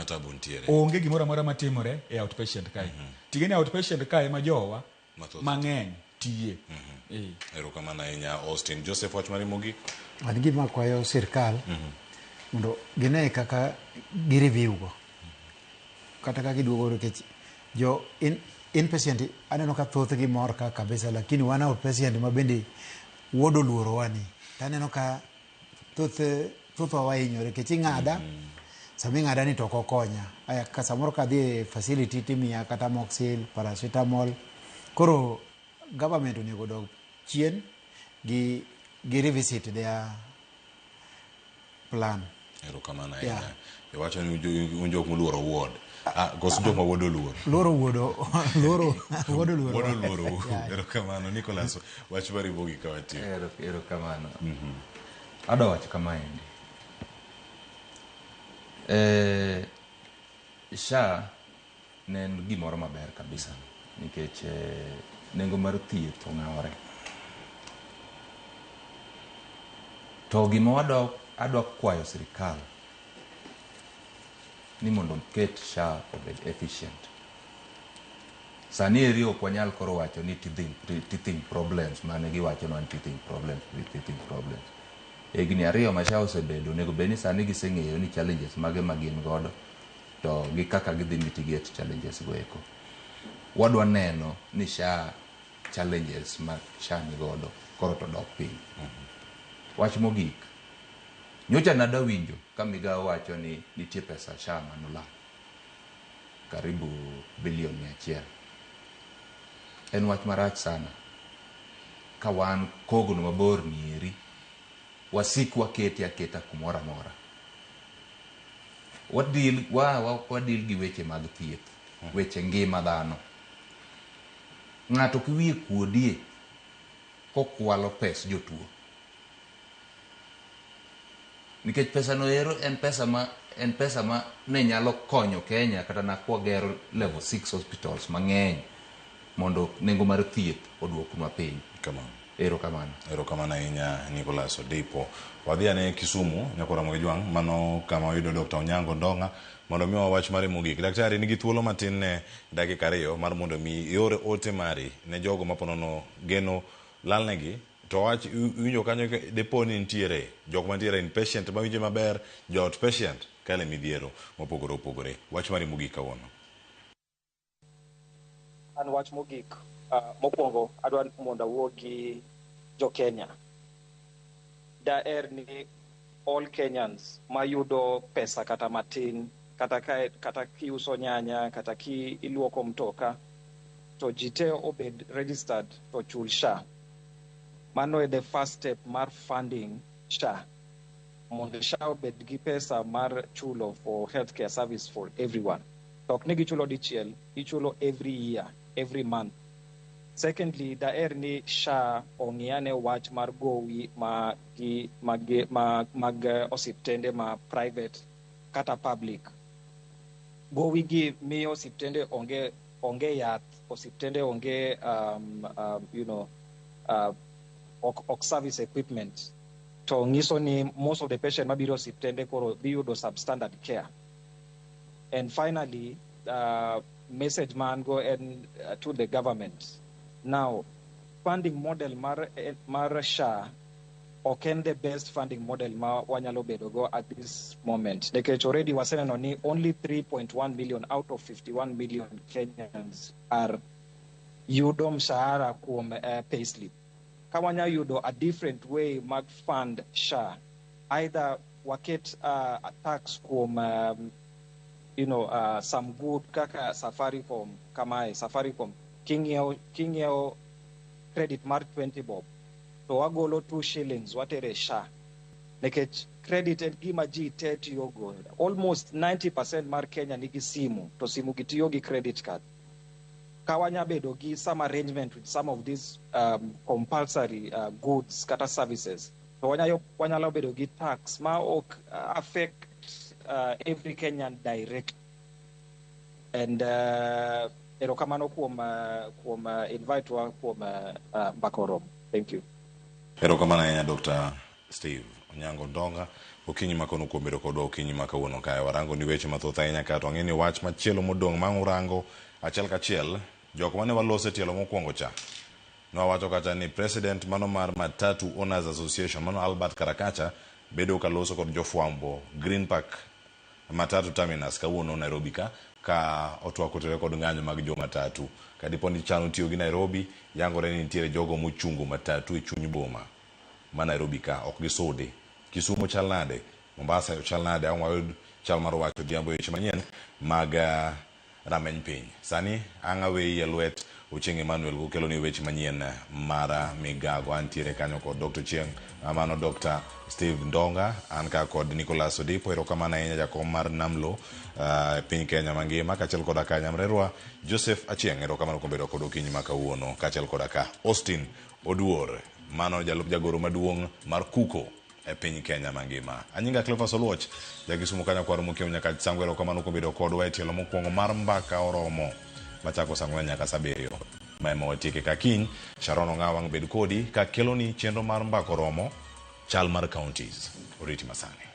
onge gimoro amora matimore e outpatient ka. Tigeni outpatient ka ema jowa mang'eny tiye. Erokamano ahinya Austin. Joseph wach mari mogik. An gima kwayo sirkal mondo gine kaka gireview go. Kata kaka giduogo nikech jo inpatient aneno ka thoth gi mor ka kabisa, lakini wana outpatient ma bende wuodo luoro wani. Taneno ka thoth wahinyore nikech ing'ada sama ing'ada ni to ok okonya. Aya ka samoro ka dhi facility timiya kata moxil, paracetamol. Koro government onego dog chien gi revisit their plan. Erokamano ahinya. Iwacho ni unjo muluoro ward. Koso jok ma wuodo luoro. Wuodo luoro. Erokamano Nicholas wach mari bogi ka watieko. Erokamano. Adwa wacho kamaendi. SHA ne en gimoro maber kabisa nikech nengo mar thieth ong'awore. To gima adwa kwayo sirikal ni mondo ket SHA obed efficient. Sani eri ok wanyal koro wacho ni teething problems mane giwacho ni teething problems. Higni 2 ma SHA osebedo, onego bed ni sani giseng'eyo ni challenges mage ma gin godo to gi kaka gidhi mitigate challenges go eko. Wadwa neno ni SHA challenges ma SHA ni godo koro to dok piny. Wach mogik, nyocha nada winjo ka migawo wacho ni nitie pesa SHA manolal karibu bilion 100. En wach marach sana ka wan kogno mabor nieri wasik waketi aketa kumora mora. Wadil gi weche mag thieth, weche ngima dhano. Ng'ato kiwiye kuodie kokwalo pes jotuo. Nikech pesa no ero en pesa ma ne nyalo konyo Kenya kata na kwa gero level 6 hospitals mang'eny mondo nengo mar thieth oduok mapiny. Erokamano ahinya Nicholas Odipo. Wadhi ane Kisumu, Nyakora Mogejwang', mano kama oyudo Dr. Onyango Ndong'a mondo mi wach mare mogik. Daktari, nigi thuolo matin ne dakika 2 mar mondo mi yore ote mari ne jogo maponono geno lalnegi to wach winjo kanyo depo ni nitiere jok mantiere inpatient ma winjo maber, jo outpatient kale midhiero mopogore opogore. Wach mari mogik kawuono. An wach mogik mokwongo adwa mondo awuo gi jo Kenya. Daer ni all Kenyans mayudo pesa kata matin, kata kiuso nyanya, kata ki iluoko mtoka, to jite obed registered to chul SHA. Mano e the first step mar funding SHA. Mondo SHA obed gi pesa mar chulo for healthcare service for everyone. Tok ni gichulo dichiel, ichulo every year, every month. Secondly, daer ni SHA ong'iane wach mar gowi mag osiptende ma private kata public. Gowi gi miyo osiptende onge yath, osiptende onge ok service equipment. To ngiso ni most of the patient mabiro osiptende koro biyudo substandard care. And finally, message man go and to the government. Now, funding model mar SHA okay the best funding model ma wanyalo bedo go at this moment. Nekech already waseneno ni only 3.1 million out of 51 million Kenyans are yudo mshahara kuom payslip. Ka wanya yudo a different way mag fund SHA, either waket a tax kuom some good kaka Safaricom, kamae Safaricom king'iewo credit mar 20 bob to wagolo 2 shillings watere SHA. Nekech credit en gima ji te tiyo go. Almost 90% mar Kenya nigi simu, to simu gitiyo gi credit card. Kawanya bedo gi some arrangement with some of these compulsory goods kata services, to wanyalo bedo gi tax ma ok affect every Kenyan direct. And erokamano kuom invite wa kuom Bakorom. Thank you. Erokamano ahinya Dr. Steve Onyango Ndong'a. Okinyi makono kuom bedo kodwa okinyi makawuono kae. Warango ni weche mathoth ahinya ka to ang'eni wach machielo modong' mang'urango achiel kachiel jok mane walose tielo mokwongo cha. Nowacho kata ni president mano mar Matatu Owners Association mano Albert Karakacha bedo kaloso kod jofwambo Green Park Matatu Terminus kawuono Nairobi ka otwako tere kod ng'anyo mag jo matatu. Kadipo ni chano tiyo gi Nairobi, yangore ni nitiere jogo mochungo matatu e chuny boma ma Nairobi ka ok gisudi. Kisumu chal nade, Mombasa chal nade, ang wayud chal mar wacho dhiambo weche manyien mag rameny piny. Sani angawe yelwet Ochieng' Emmanuel gokelo ni weche manyien mara migago. Antiere kanyo kod Dr. Chieng' amano Dr. Steve Ndong'a, anka kod Nicholas Odipo. Erokamano ahinya jakom mar Namlo piny Kenya mangima kachiel koda ka nyamrerwa Joseph Achieng'. Erokamano kuom bedo kod okinyi makawuono kachiel koda ka Austin Oduor mano jalup jagoro maduong' mar Kuko e piny Kenya mangima. Anyinga Cleophas Oluoch Kisumu kanyo kwaro mokiew nyaka sangwe. Erokamano kuom bedo kodwa e tielo mokwongo mar mbaka oromo machako sangwe nyaka saberio maema watieke ka kiny. Sharon Ong'awang' bed kodi ka keloni chenro mar mbaka oromo chal mar counties. Oriti masani.